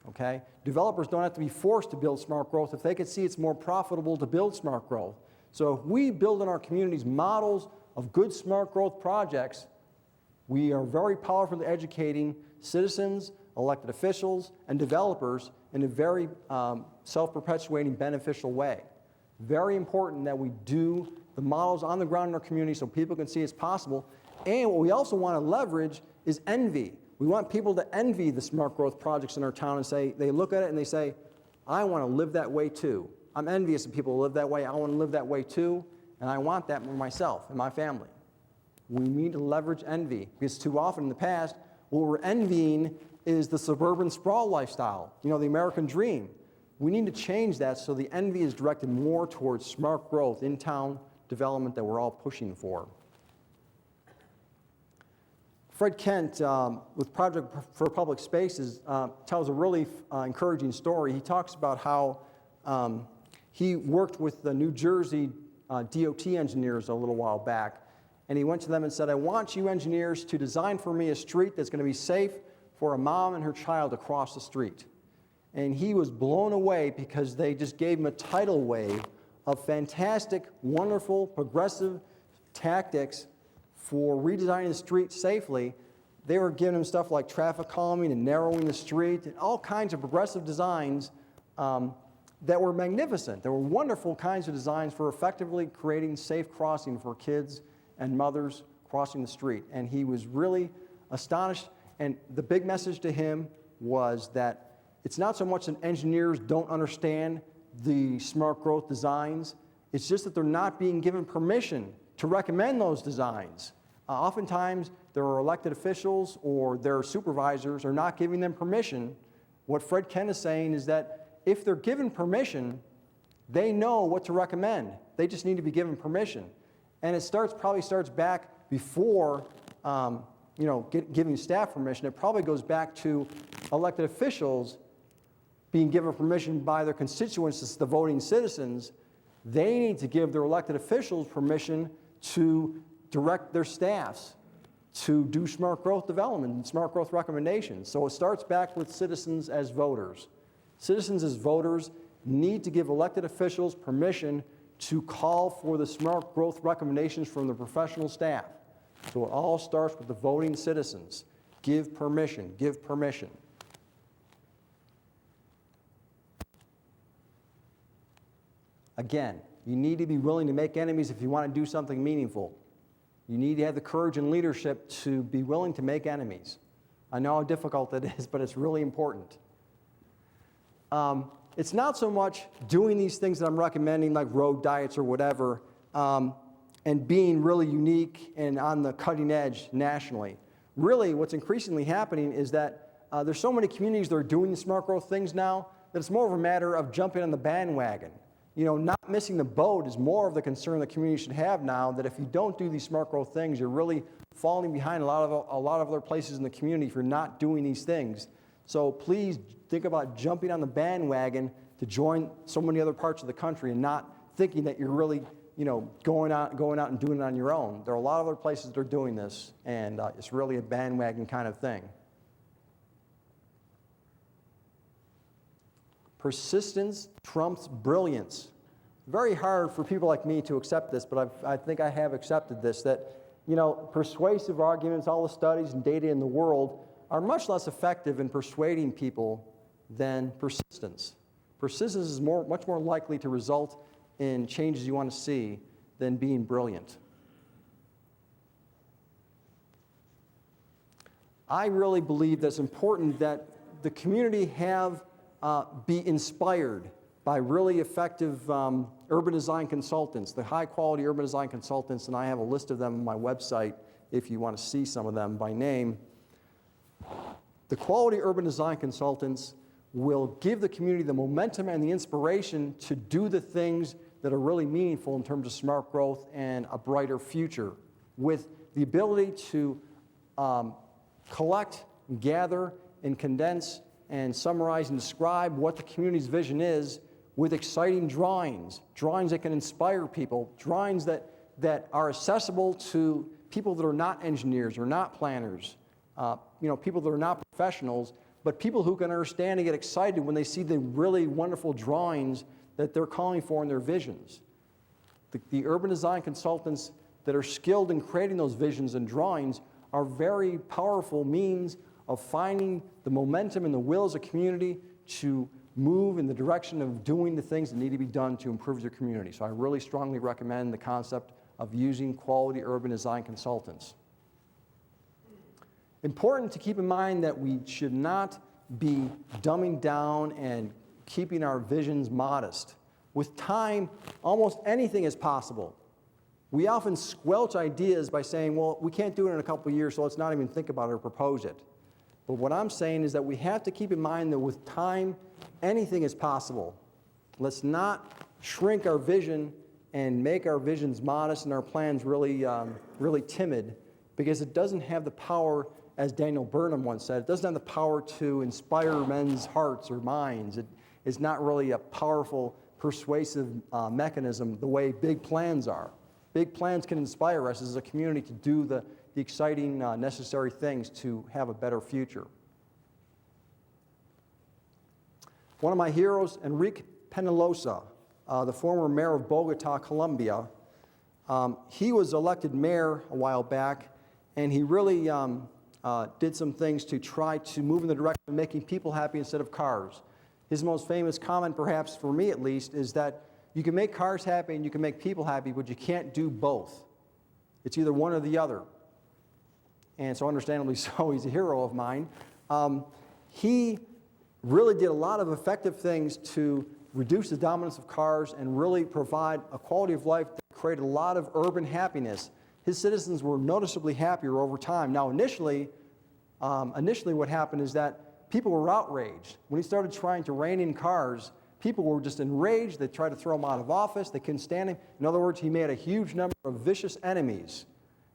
Okay? Developers don't have to be forced to build smart growth if they can see it's more profitable to build smart growth. So if we build in our communities models of good smart growth projects, we are very powerfully educating citizens, elected officials, and developers in a very self-perpetuating, beneficial way. Very important that we do the models on the ground in our community so people can see it's possible. And what we also want to leverage is envy. We want people to envy the smart growth projects in our town and say, they look at it and they say, I want to live that way too. I'm envious of people who live that way. I want to live that way too, and I want that for myself and my family. We need to leverage envy, because too often in the past, what we're envying is the suburban sprawl lifestyle, you know, the American dream. We need to change that so the envy is directed more towards smart growth in town development that we're all pushing for. Fred Kent, with Project for Public Spaces, tells a really encouraging story. He talks about how he worked with the New Jersey DOT engineers a little while back, and he went to them and said, I want you engineers to design for me a street that's going to be safe for a mom and her child to cross the street. And he was blown away because they just gave him a tidal wave of fantastic, wonderful, progressive tactics for redesigning the street safely, they were giving them stuff like traffic calming and narrowing the street and all kinds of progressive designs that were magnificent. There were wonderful kinds of designs for effectively creating safe crossing for kids and mothers crossing the street. And he was really astonished. And the big message to him was that it's not so much that engineers don't understand the smart growth designs, it's just that they're not being given permission to recommend those designs. Oftentimes, there are elected officials or their supervisors are not giving them permission. What Fred Kent is saying is that if they're given permission, they know what to recommend. They just need to be given permission. And it probably starts back before giving staff permission. It probably goes back to elected officials being given permission by their constituents, the voting citizens. They need to give their elected officials permission to direct their staffs to do smart growth development and smart growth recommendations. So it starts back with citizens as voters. Citizens as voters need to give elected officials permission to call for the smart growth recommendations from the professional staff. So it all starts with the voting citizens. Give permission, give permission. Again, you need to be willing to make enemies if you want to do something meaningful. You need to have the courage and leadership to be willing to make enemies. I know how difficult that is, but it's really important. It's not so much doing these things that I'm recommending, like road diets or whatever, and being really unique and on the cutting edge nationally. Really, what's increasingly happening is that there's so many communities that are doing the smart growth things now that it's more of a matter of jumping on the bandwagon. Not missing the boat is more of the concern the community should have now, that if you don't do these smart growth things, you're really falling behind a lot of other places in the community if you're not doing these things. So please think about jumping on the bandwagon to join so many other parts of the country and not thinking that you're really going out and doing it on your own. There are a lot of other places that are doing this, and it's really a bandwagon kind of thing. Persistence trumps brilliance. Very hard for people like me to accept this, but I think I have accepted this, that persuasive arguments, all the studies and data in the world are much less effective in persuading people than persistence. Persistence is much more likely to result in changes you want to see than being brilliant. I really believe that it's important that the community be inspired by really effective urban design consultants, the high-quality urban design consultants, and I have a list of them on my website if you want to see some of them by name. The quality urban design consultants will give the community the momentum and the inspiration to do the things that are really meaningful in terms of smart growth and a brighter future, with the ability to collect, gather, and condense and summarize and describe what the community's vision is with exciting drawings that can inspire people, drawings that are accessible to people that are not engineers or not planners, people that are not professionals, but people who can understand and get excited when they see the really wonderful drawings that they're calling for in their visions. The urban design consultants that are skilled in creating those visions and drawings are very powerful means of finding the momentum and the will as a community to move in the direction of doing the things that need to be done to improve your community. So I really strongly recommend the concept of using quality urban design consultants. Important to keep in mind that we should not be dumbing down and keeping our visions modest. With time, almost anything is possible. We often squelch ideas by saying, well, we can't do it in a couple of years, so let's not even think about it or propose it. But what I'm saying is that we have to keep in mind that with time, anything is possible. Let's not shrink our vision and make our visions modest and our plans really timid, because it doesn't have the power, as Daniel Burnham once said, it doesn't have the power to inspire men's hearts or minds. It is not really a powerful, persuasive mechanism the way big plans are. Big plans can inspire us as a community to do the exciting, necessary things to have a better future. One of my heroes, Enrique Peñalosa, the former mayor of Bogota, Colombia, He was elected mayor a while back, and he really did some things to try to move in the direction of making people happy instead of cars. His most famous comment, perhaps for me at least, is that you can make cars happy and you can make people happy, but you can't do both. It's either one or the other. And so understandably so, he's a hero of mine. He really did a lot of effective things to reduce the dominance of cars and really provide a quality of life that created a lot of urban happiness. His citizens were noticeably happier over time. Now, initially what happened is that people were outraged. When he started trying to rein in cars, people were just enraged. They tried to throw him out of office. They couldn't stand him. In other words, he made a huge number of vicious enemies.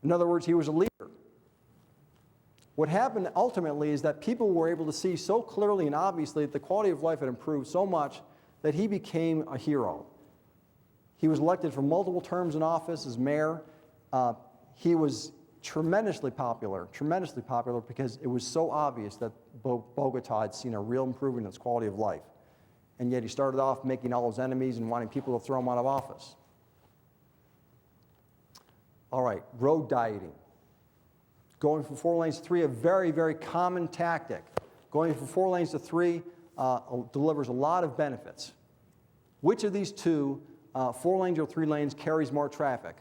In other words, he was a leader. What happened ultimately is that people were able to see so clearly and obviously that the quality of life had improved so much that he became a hero. He was elected for multiple terms in office as mayor. He was tremendously popular because it was so obvious that Bogota had seen a real improvement in its quality of life. And yet he started off making all those enemies and wanting people to throw him out of office. All right, road dieting. Going from 4 lanes to 3, a very, very common tactic. Going from 4 lanes to 3 delivers a lot of benefits. Which of these two, 4 lanes or 3 lanes, carries more traffic?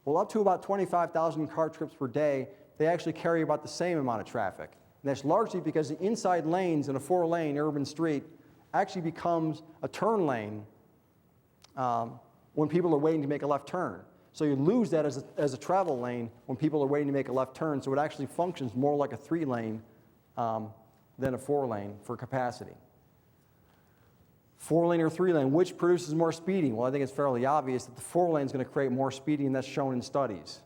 Well, up to about 25,000 car trips per day, they actually carry about the same amount of traffic. And that's largely because the inside lanes in a 4-lane urban street actually becomes a turn lane when people are waiting to make a left turn. So you lose that as a travel lane when people are waiting to make a left turn, so it actually functions more like a 3-lane than a 4-lane for capacity. 4-lane or 3-lane, which produces more speeding? Well, I think it's fairly obvious that the 4-lane is going to create more speeding, and that's shown in studies.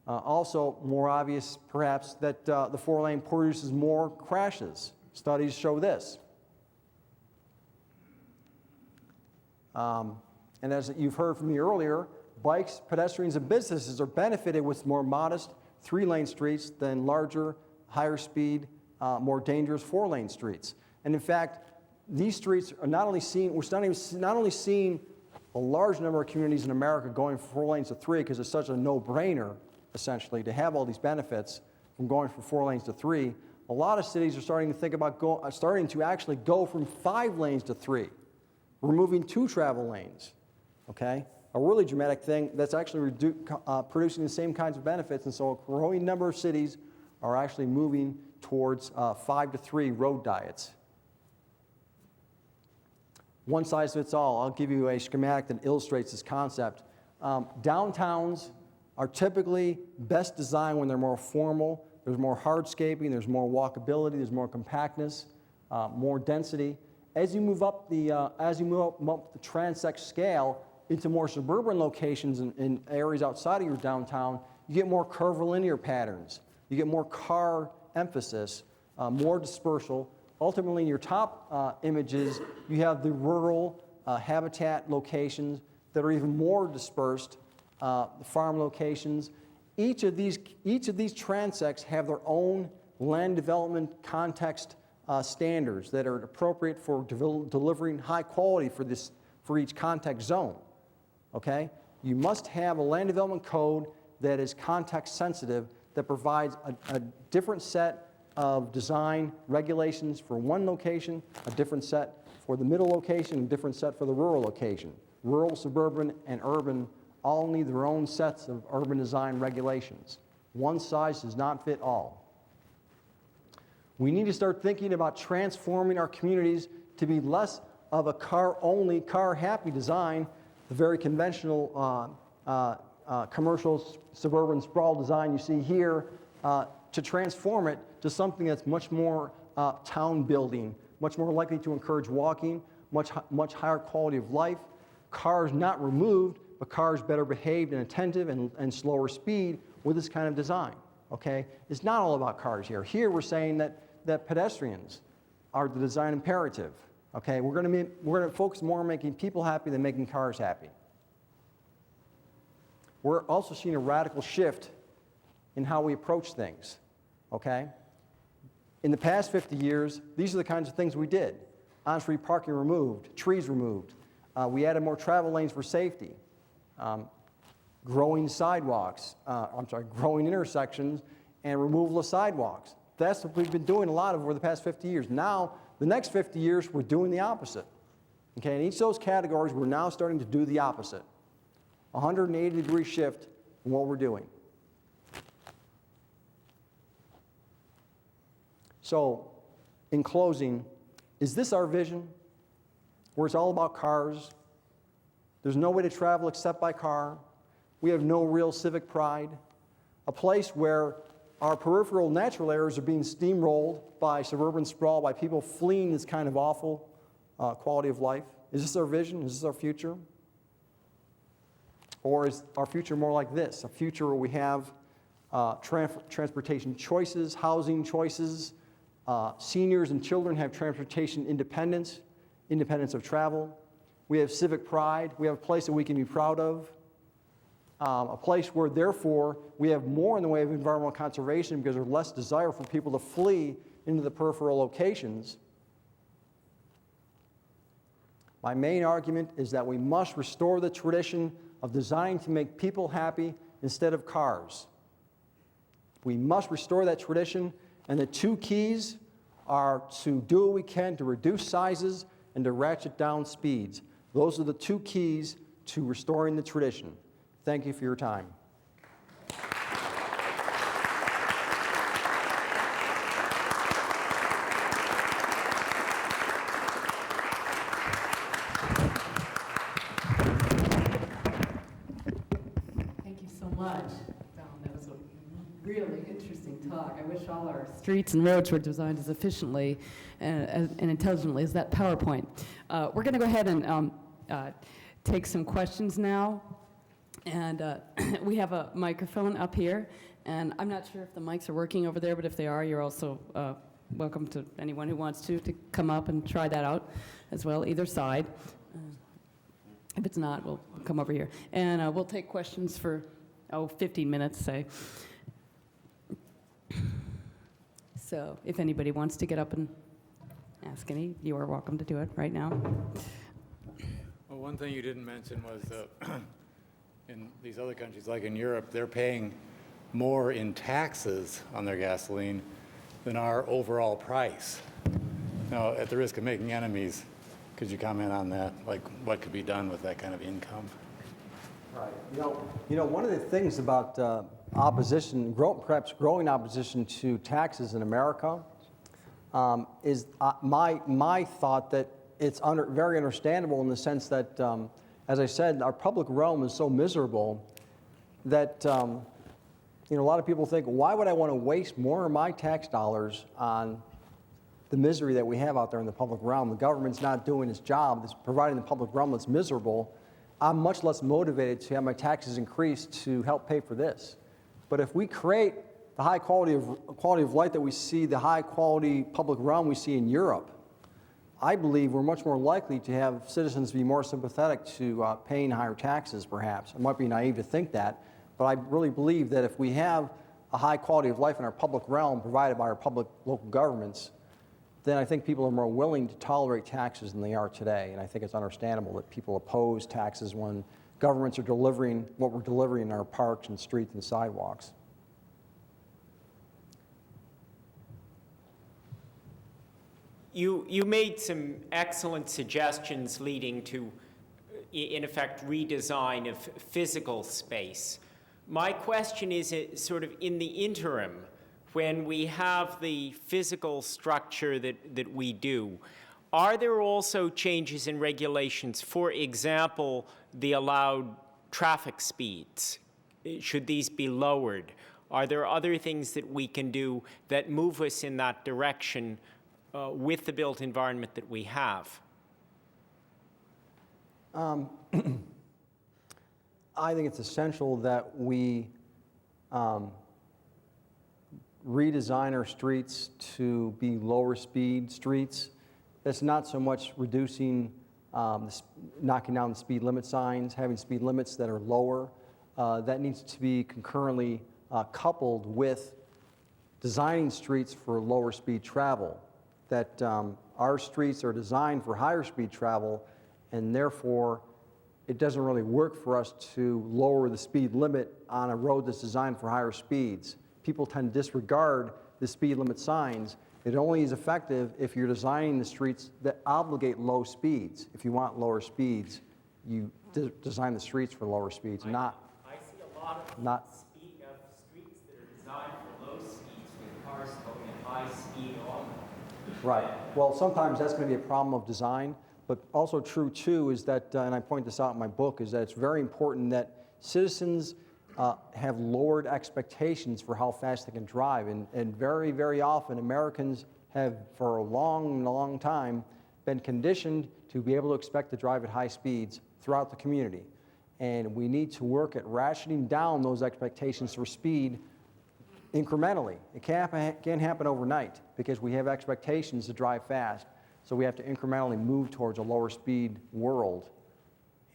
Also, more obvious, perhaps, that the 4-lane produces more crashes. Studies show this. And as you've heard from me earlier, bikes, pedestrians, and businesses are benefited with more modest 3-lane streets than larger, higher speed, more dangerous 4-lane streets. And in fact, these streets are not only seeing a large number of communities in America going from 4 lanes to 3 because it's such a no-brainer, essentially, to have all these benefits from going from 4 lanes to 3. A lot of cities are starting to think about starting to actually go from 5 lanes to 3, removing 2 travel lanes. Okay, a really dramatic thing that's actually producing the same kinds of benefits, and so a growing number of cities are actually moving towards 5 to 3 road diets. One size fits all. I'll give you a schematic that illustrates this concept. Downtowns are typically best designed when they're more formal. There's more hardscaping, there's more walkability, there's more compactness, more density. As you move up the transect scale into more suburban locations in areas outside of your downtown, you get more curvilinear patterns. You get more car emphasis, more dispersal. Ultimately, in your top images, you have the rural habitat locations that are even more dispersed, the farm locations. Each of these transects have their own land development context standards that are appropriate for delivering high quality for each context zone. Okay? You must have a land development code that is context sensitive, that provides a different set of design regulations for one location, a different set for the middle location, a different set for the rural location. Rural, suburban, and urban all need their own sets of urban design regulations. One size does not fit all. We need to start thinking about transforming our communities to be less of a car-only, car-happy design, the very conventional commercial suburban sprawl design you see here, to transform it to something that's much more town building, much more likely to encourage walking, much higher quality of life. Cars not removed, but cars better behaved and attentive and slower speed with this kind of design. Okay? It's not all about cars here. Here we're saying that pedestrians are the design imperative. Okay? We're going to focus more on making people happy than making cars happy. We're also seeing a radical shift in how we approach things. Okay? In the past 50 years, these are the kinds of things we did. On-street parking removed, trees removed. We added more travel lanes for safety. growing growing intersections and removal of sidewalks. That's what we've been doing a lot of over the past 50 years. Now, the next 50 years, we're doing the opposite. Okay, in each of those categories, we're now starting to do the opposite. 180-degree shift in what we're doing. So, in closing, is this our vision? Where it's all about cars? There's no way to travel except by car. We have no real civic pride. A place where our peripheral natural areas are being steamrolled by suburban sprawl, by people fleeing this kind of awful quality of life. Is this our vision? Is this our future? Or is our future more like this? A future where we have transportation choices, housing choices, seniors and children have transportation independence, independence of travel. We have civic pride. We have a place that we can be proud of. A place where, therefore, we have more in the way of environmental conservation because there's less desire for people to flee into the peripheral locations. My main argument is that we must restore the tradition of designing to make people happy instead of cars. We must restore that tradition, and the two keys are to do what we can to reduce sizes and to ratchet down speeds. Those are the two keys to restoring the tradition. Thank you for your time. Thank you so much, Don. That was a really interesting talk. I wish all our streets and roads were designed as efficiently and intelligently as that PowerPoint. We're going to go ahead and take some questions now. And we have a microphone up here, and I'm not sure if the mics are working over there, but if they are, you're also welcome to anyone who wants to come up and try that out as well, either side. If it's not, we'll come over here. And we'll take questions for, 15 minutes, say. So if anybody wants to get up and ask any, you are welcome to do it right now. Well, one thing you didn't mention was in these other countries, like in Europe, they're paying more in taxes on their gasoline than our overall price. Now, at the risk of making enemies, could you comment on that? Like, what could be done with that kind of income? Right. You know, one of the things about opposition, perhaps growing opposition to taxes in America, is my thought that it's very understandable in the sense that, as I said, our public realm is so miserable that a lot of people think, why would I want to waste more of my tax dollars on the misery that we have out there in the public realm? The government's not doing its job. It's providing the public realm that's miserable. I'm much less motivated to have my taxes increased to help pay for this. But if we create the high quality of life that we see, the high quality public realm we see in Europe, I believe we're much more likely to have citizens be more sympathetic to paying higher taxes, perhaps. It might be naive to think that, but I really believe that if we have a high quality of life in our public realm provided by our public local governments, then I think people are more willing to tolerate taxes than they are today. And I think it's understandable that people oppose taxes when governments are delivering what we're delivering in our parks and streets and sidewalks. You made some excellent suggestions leading to, in effect, redesign of physical space. My question is sort of in the interim, when we have the physical structure that we do, are there also changes in regulations? For example, the allowed traffic speeds. Should these be lowered? Are there other things that we can do that move us in that direction with the built environment that we have? I think it's essential that we redesign our streets to be lower speed streets. It's not so much reducing, knocking down the speed limit signs, having speed limits that are lower. That needs to be concurrently coupled with designing streets for lower speed travel. That our streets are designed for higher speed travel, and therefore it doesn't really work for us to lower the speed limit on a road that's designed for higher speeds. People tend to disregard the speed limit signs. It only is effective if you're designing the streets that obligate low speeds. If you want lower speeds, you design the streets for lower speeds, I see a lot of streets that are designed for low speeds with cars going at high speed on them. Right. Well, sometimes that's going to be a problem of design, but also true too is that, and I point this out in my book, is that it's very important that citizens have lowered expectations for how fast they can drive. And very, very often Americans have, for a long, long time, been conditioned to be able to expect to drive at high speeds throughout the community. And we need to work at rationing down those expectations for speed incrementally. It can't happen overnight because we have expectations to drive fast. So we have to incrementally move towards a lower speed world.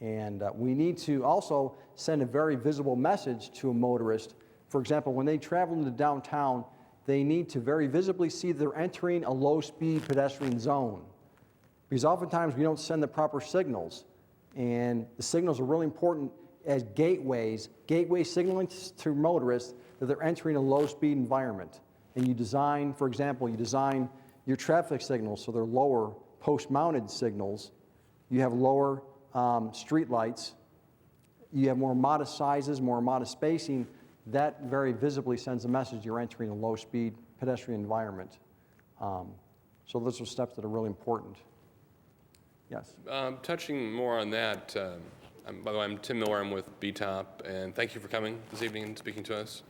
And we need to also send a very visible message to a motorist. For example, when they travel into downtown, they need to very visibly see they're entering a low-speed pedestrian zone. Because oftentimes we don't send the proper signals. And the signals are really important as gateways, gateway signaling to motorists that they're entering a low-speed environment. And you design, for example, you design your traffic signals so they're lower post-mounted signals. You have lower street lights. You have more modest sizes, more modest spacing. That very visibly sends a message you're entering a low-speed pedestrian environment. So those are steps that are really important. Yes? Touching more on that, by the way, I'm Tim Miller, I'm with BTOP, and thank you for coming this evening and speaking to us.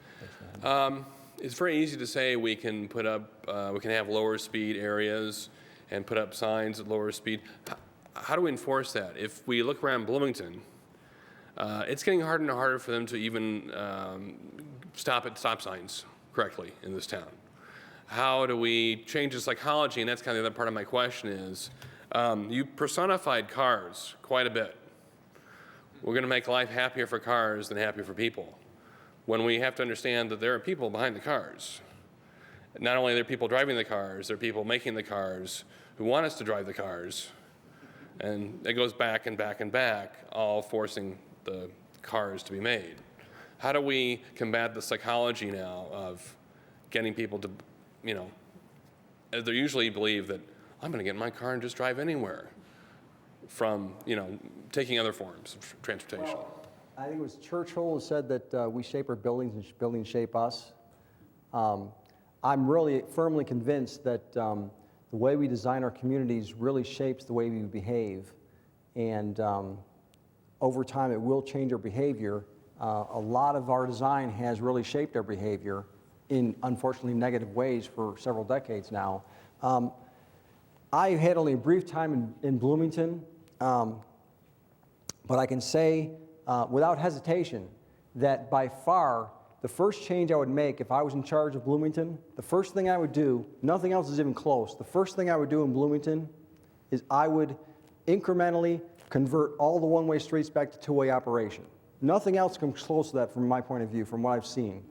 It's very easy to say we can put up, we can have lower speed areas and put up signs at lower speed. How do we enforce that? If we look around Bloomington, it's getting harder and harder for them to even stop at stop signs correctly in this town. How do we change the psychology? And that's kind of the other part of my question is, you personified cars quite a bit. We're going to make life happier for cars than happier for people. When we have to understand that there are people behind the cars. Not only are there people driving the cars, there are people making the cars who want us to drive the cars. And it goes back and back and back, all forcing the cars to be made. How do we combat the psychology now of getting people to, they usually believe that I'm going to get in my car and just drive anywhere from, taking other forms of transportation. Well, I think it was Churchill who said that we shape our buildings and buildings shape us. I'm really firmly convinced that the way we design our communities really shapes the way we behave. And over time, it will change our behavior. A lot of our design has really shaped our behavior in, unfortunately, negative ways for several decades now. I had only a brief time in Bloomington, but I can say without hesitation that by far the first change I would make if I was in charge of Bloomington, the first thing I would do, nothing else is even close, the first thing I would do in Bloomington is I would incrementally convert all the one-way streets back to two-way operation. Nothing else comes close to that from my point of view, from what I've seen.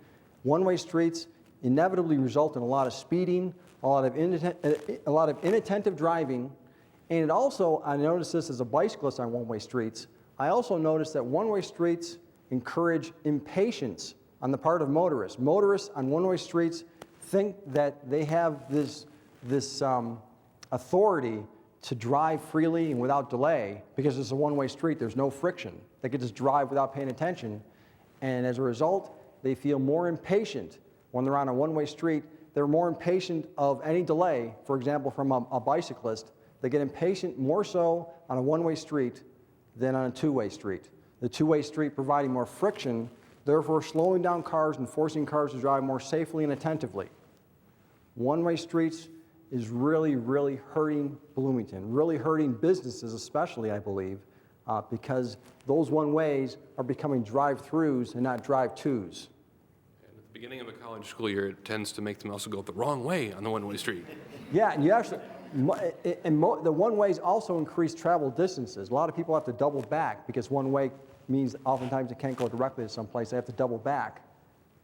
One-way streets inevitably result in a lot of speeding, a lot of inattentive driving, and it also, I noticed this as a bicyclist on one-way streets, I also noticed that one-way streets encourage impatience on the part of motorists. Motorists on one-way streets think that they have this authority to drive freely and without delay because it's a one-way street, there's no friction. They can just drive without paying attention, and as a result, they feel more impatient when they're on a one-way street. They're more impatient of any delay, for example, from a bicyclist. They get impatient more so on a one-way street than on a two-way street. The two-way street providing more friction, therefore slowing down cars and forcing cars to drive more safely and attentively. One-way streets is really, really hurting Bloomington, really hurting businesses especially, I believe, because those one-ways are becoming drive-throughs and not drive-tos. And at the beginning of a college school year, it tends to make them also go the wrong way on the one-way street. Yeah, and you actually, the one-ways also increase travel distances. A lot of people have to double back because one-way means oftentimes they can't go directly to someplace. They have to double back.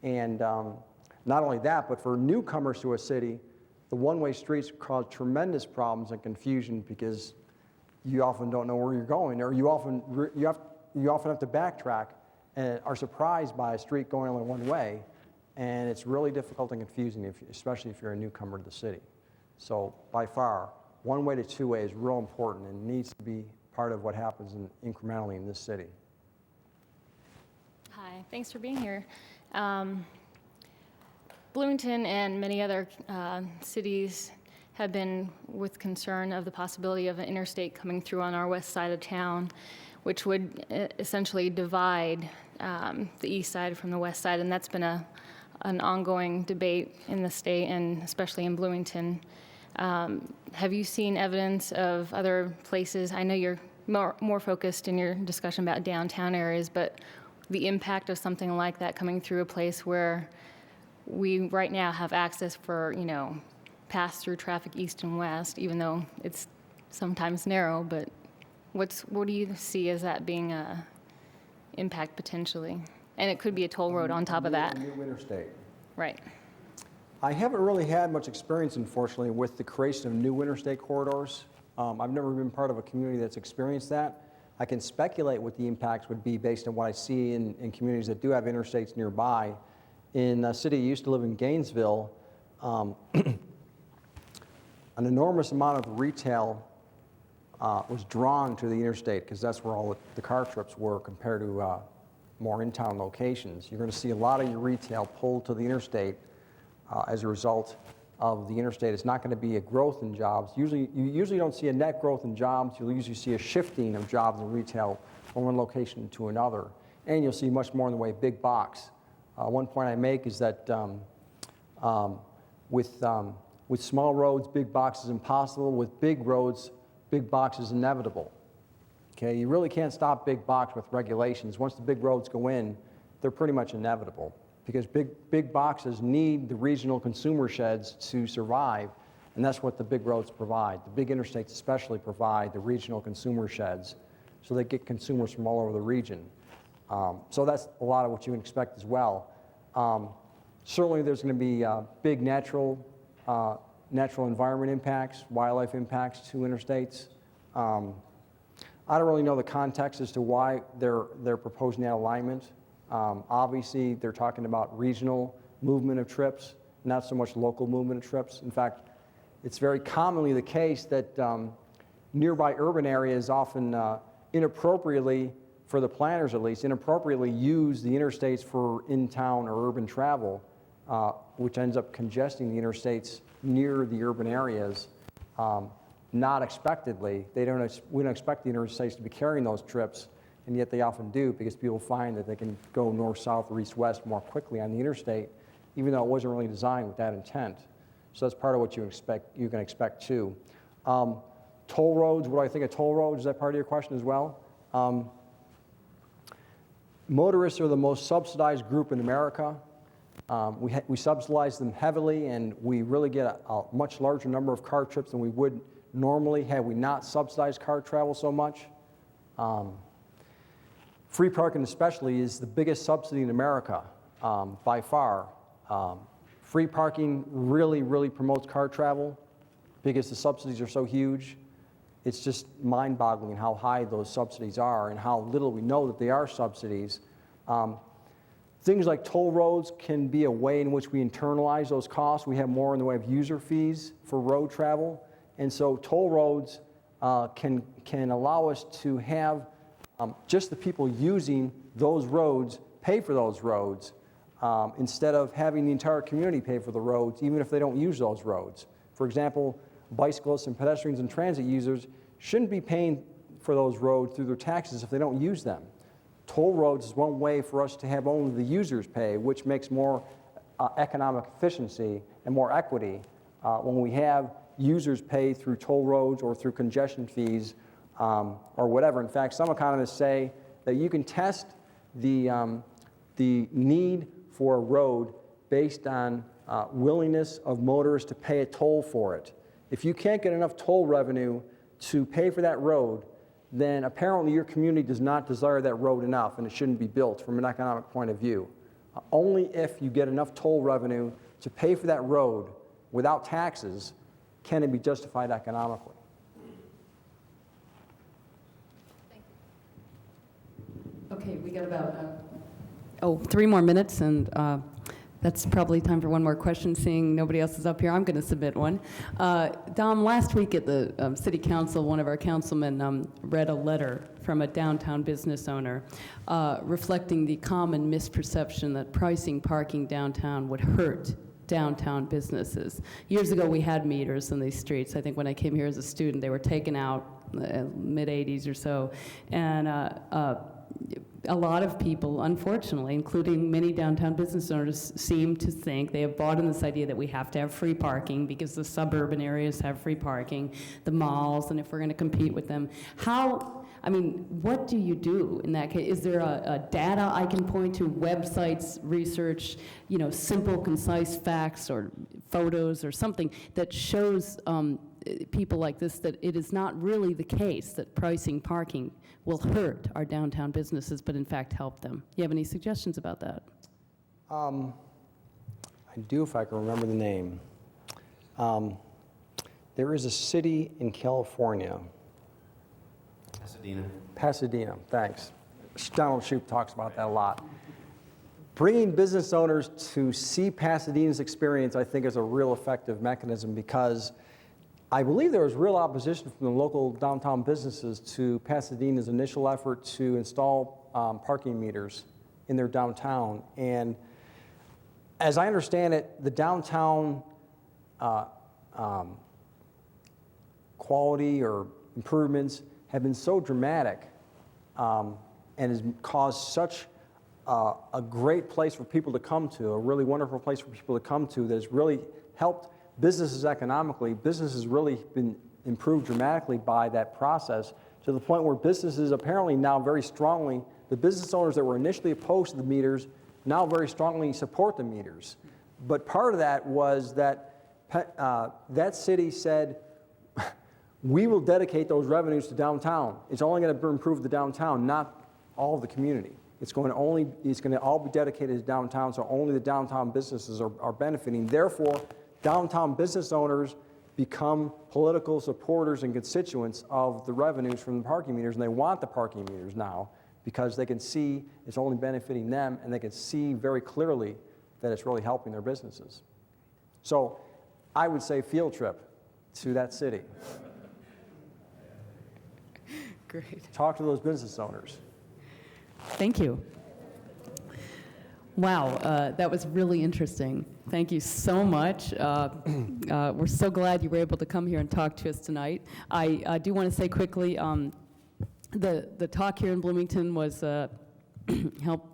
And not only that, but for newcomers to a city, the one-way streets cause tremendous problems and confusion because you often don't know where you're going, or you you often have to backtrack and are surprised by a street going only one way, and it's really difficult and confusing, especially if you're a newcomer to the city. So by far, one-way to two-way is real important and needs to be part of what happens incrementally in this city. Hi, thanks for being here. Bloomington and many other cities have been with concern of the possibility of an interstate coming through on our west side of town, which would essentially divide the east side from the west side, and that's been an ongoing debate in the state and especially in Bloomington. Have you seen evidence of other places? I know you're more focused in your discussion about downtown areas, but the impact of something like that coming through a place where we right now have access for, pass-through traffic east and west, even though it's sometimes narrow, but what do you see as that being a impact potentially? And it could be a toll road on top of that. A new interstate. Right. I haven't really had much experience, unfortunately, with the creation of new interstate corridors. I've never been part of a community that's experienced that. I can speculate what the impacts would be based on what I see in communities that do have interstates nearby. In a city I used to live in, Gainesville, an enormous amount of retail was drawn to the interstate because that's where all the car trips were compared to more in-town locations. You're going to see a lot of your retail pulled to the interstate as a result of the interstate. It's not going to be a growth in jobs. You usually don't see a net growth in jobs. You'll usually see a shifting of jobs in retail from one location to another. And you'll see much more in the way of big box. One point I make is that with small roads, big box is impossible. With big roads, big box is inevitable. Okay, you really can't stop big box with regulations. Once the big roads go in, they're pretty much inevitable because big boxes need the regional consumer sheds to survive, and that's what the big roads provide. The big interstates especially provide the regional consumer sheds, so they get consumers from all over the region. So that's a lot of what you can expect as well. Certainly there's going to be big natural environment impacts, wildlife impacts to interstates. I don't really know the context as to why they're proposing that alignment. Obviously, they're talking about regional movement of trips, not so much local movement of trips. In fact, it's very commonly the case that nearby urban areas often inappropriately, for the planners at least, inappropriately use the interstates for in-town or urban travel, which ends up congesting the interstates near the urban areas. Not expectedly. We don't expect the interstates to be carrying those trips, and yet they often do because people find that they can go north, south, or east, west more quickly on the interstate, even though it wasn't really designed with that intent. So that's part of what you can expect too. Toll roads, what do I think of toll roads? Is that part of your question as well? Motorists are the most subsidized group in America. We subsidize them heavily, and we really get a much larger number of car trips than we would normally had we not subsidized car travel so much. Free parking especially is the biggest subsidy in America by far. Free parking really, really promotes car travel because the subsidies are so huge. It's just mind-boggling how high those subsidies are and how little we know that they are subsidies. Things like toll roads can be a way in which we internalize those costs. We have more in the way of user fees for road travel. And so toll roads can allow us to have just the people using those roads pay for those roads instead of having the entire community pay for the roads, even if they don't use those roads. For example, bicyclists and pedestrians and transit users shouldn't be paying for those roads through their taxes if they don't use them. Toll roads is one way for us to have only the users pay, which makes more economic efficiency and more equity when we have users pay through toll roads or through congestion fees or whatever. In fact, some economists say that you can test the need for a road based on willingness of motorists to pay a toll for it. If you can't get enough toll revenue to pay for that road, then apparently your community does not desire that road enough and it shouldn't be built from an economic point of view. Only if you get enough toll revenue to pay for that road without taxes can it be justified economically. Thank you. Okay, we got about 3 more minutes, and that's probably time for one more question. Seeing nobody else is up here, I'm going to submit one. Dom, last week at the City Council, one of our councilmen read a letter from a downtown business owner reflecting the common misperception that pricing parking downtown would hurt downtown businesses. Years ago, we had meters in these streets. I think when I came here as a student, they were taken out mid-'80s or so, and a lot of people, unfortunately, including many downtown business owners, seem to think they have bought in this idea that we have to have free parking because the suburban areas have free parking, the malls, and if we're going to compete with them. What do you do in that case? Is there a data I can point to, websites, research, simple, concise facts or photos or something that shows people like this that it is not really the case that pricing parking will hurt our downtown businesses, but in fact help them? You have any suggestions about that? I do, if I can remember the name. There is a city in California. Pasadena, thanks. Donald Shoup talks about that a lot. Bringing business owners to see Pasadena's experience, I think, is a real effective mechanism, because I believe there was real opposition from the local downtown businesses to Pasadena's initial effort to install parking meters in their downtown. And as I understand it, the downtown quality or improvements have been so dramatic and has caused such a great place for people to come to, a really wonderful place for people to come to, that has really helped businesses economically. Business has really been improved dramatically by that process, to the point where businesses apparently now very strongly, the business owners that were initially opposed to the meters now very strongly support the meters. But part of that was that that city said, we will dedicate those revenues to downtown. It's only going to improve the downtown, not all of the community. It's going to all be dedicated to downtown, so only the downtown businesses are benefiting. Therefore, downtown business owners become political supporters and constituents of the revenues from the parking meters, and they want the parking meters now because they can see it's only benefiting them, and they can see very clearly that it's really helping their businesses. So I would say field trip to that city. Great. Talk to those business owners. Thank you. Wow, that was really interesting. Thank you so much. We're so glad you were able to come here and talk to us tonight. I do want to say quickly, the talk here in Bloomington was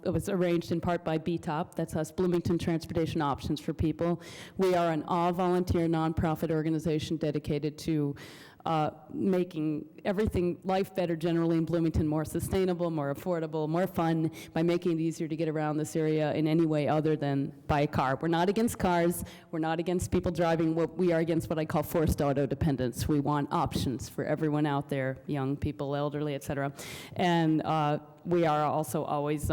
was arranged in part by BTOP, that's us, Bloomington Transportation Options for People. We are an all-volunteer nonprofit organization dedicated to making everything, life better generally in Bloomington, more sustainable, more affordable, more fun, by making it easier to get around this area in any way other than by a car. We're not against cars. We're not against people driving. We are against what I call forced auto dependence. We want options for everyone out there, young people, elderly, et cetera. And we are also always,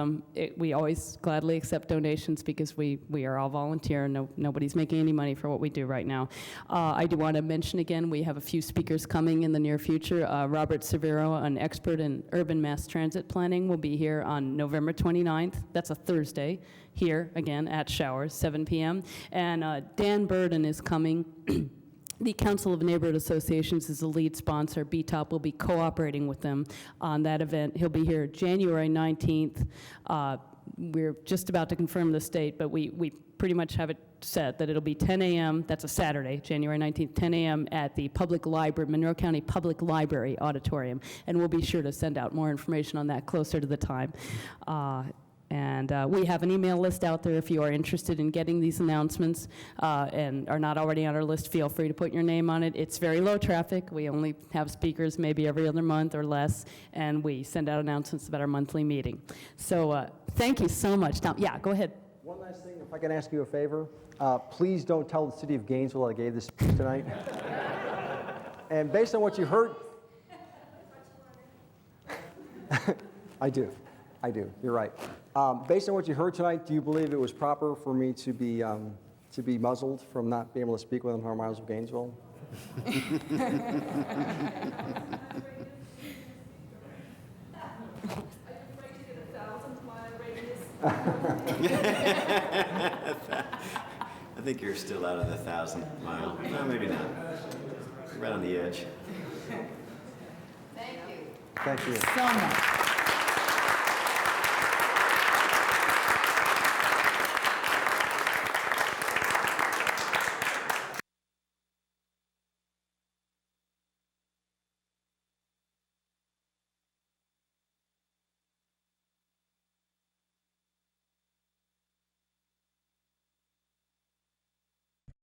we always gladly accept donations because we are all volunteer and nobody's making any money for what we do right now. I do want to mention again, we have a few speakers coming in the near future. Robert Severo, an expert in urban mass transit planning, will be here on November 29th. That's a Thursday, here again at Showers, 7 p.m. And Dan Burden is coming. The Council of Neighborhood Associations is the lead sponsor. BTOP will be cooperating with them on that event. He'll be here January 19th. We're just about to confirm the date, but we pretty much have it set that it'll be 10 a.m. That's a Saturday, January 19th, 10 a.m. at the Public Library, Monroe County Public Library Auditorium. And we'll be sure to send out more information on that closer to the time. And we have an email list out there if you are interested in getting these announcements and are not already on our list. Feel free to put your name on it. It's very low traffic. We only have speakers maybe every other month or less, and we send out announcements about our monthly meeting. So thank you so much. Now, yeah, go ahead. One last thing, if I can ask you a favor. Please don't tell the city of Gainesville I gave this speech tonight. And based on what you heard, I do. You're right. Based on what you heard tonight, do you believe it was proper for me to be muzzled from not being able to speak within 100 miles of Gainesville? I think you're still out of the 1,000 mile. No, maybe not. Right on the edge. Thank you. So much.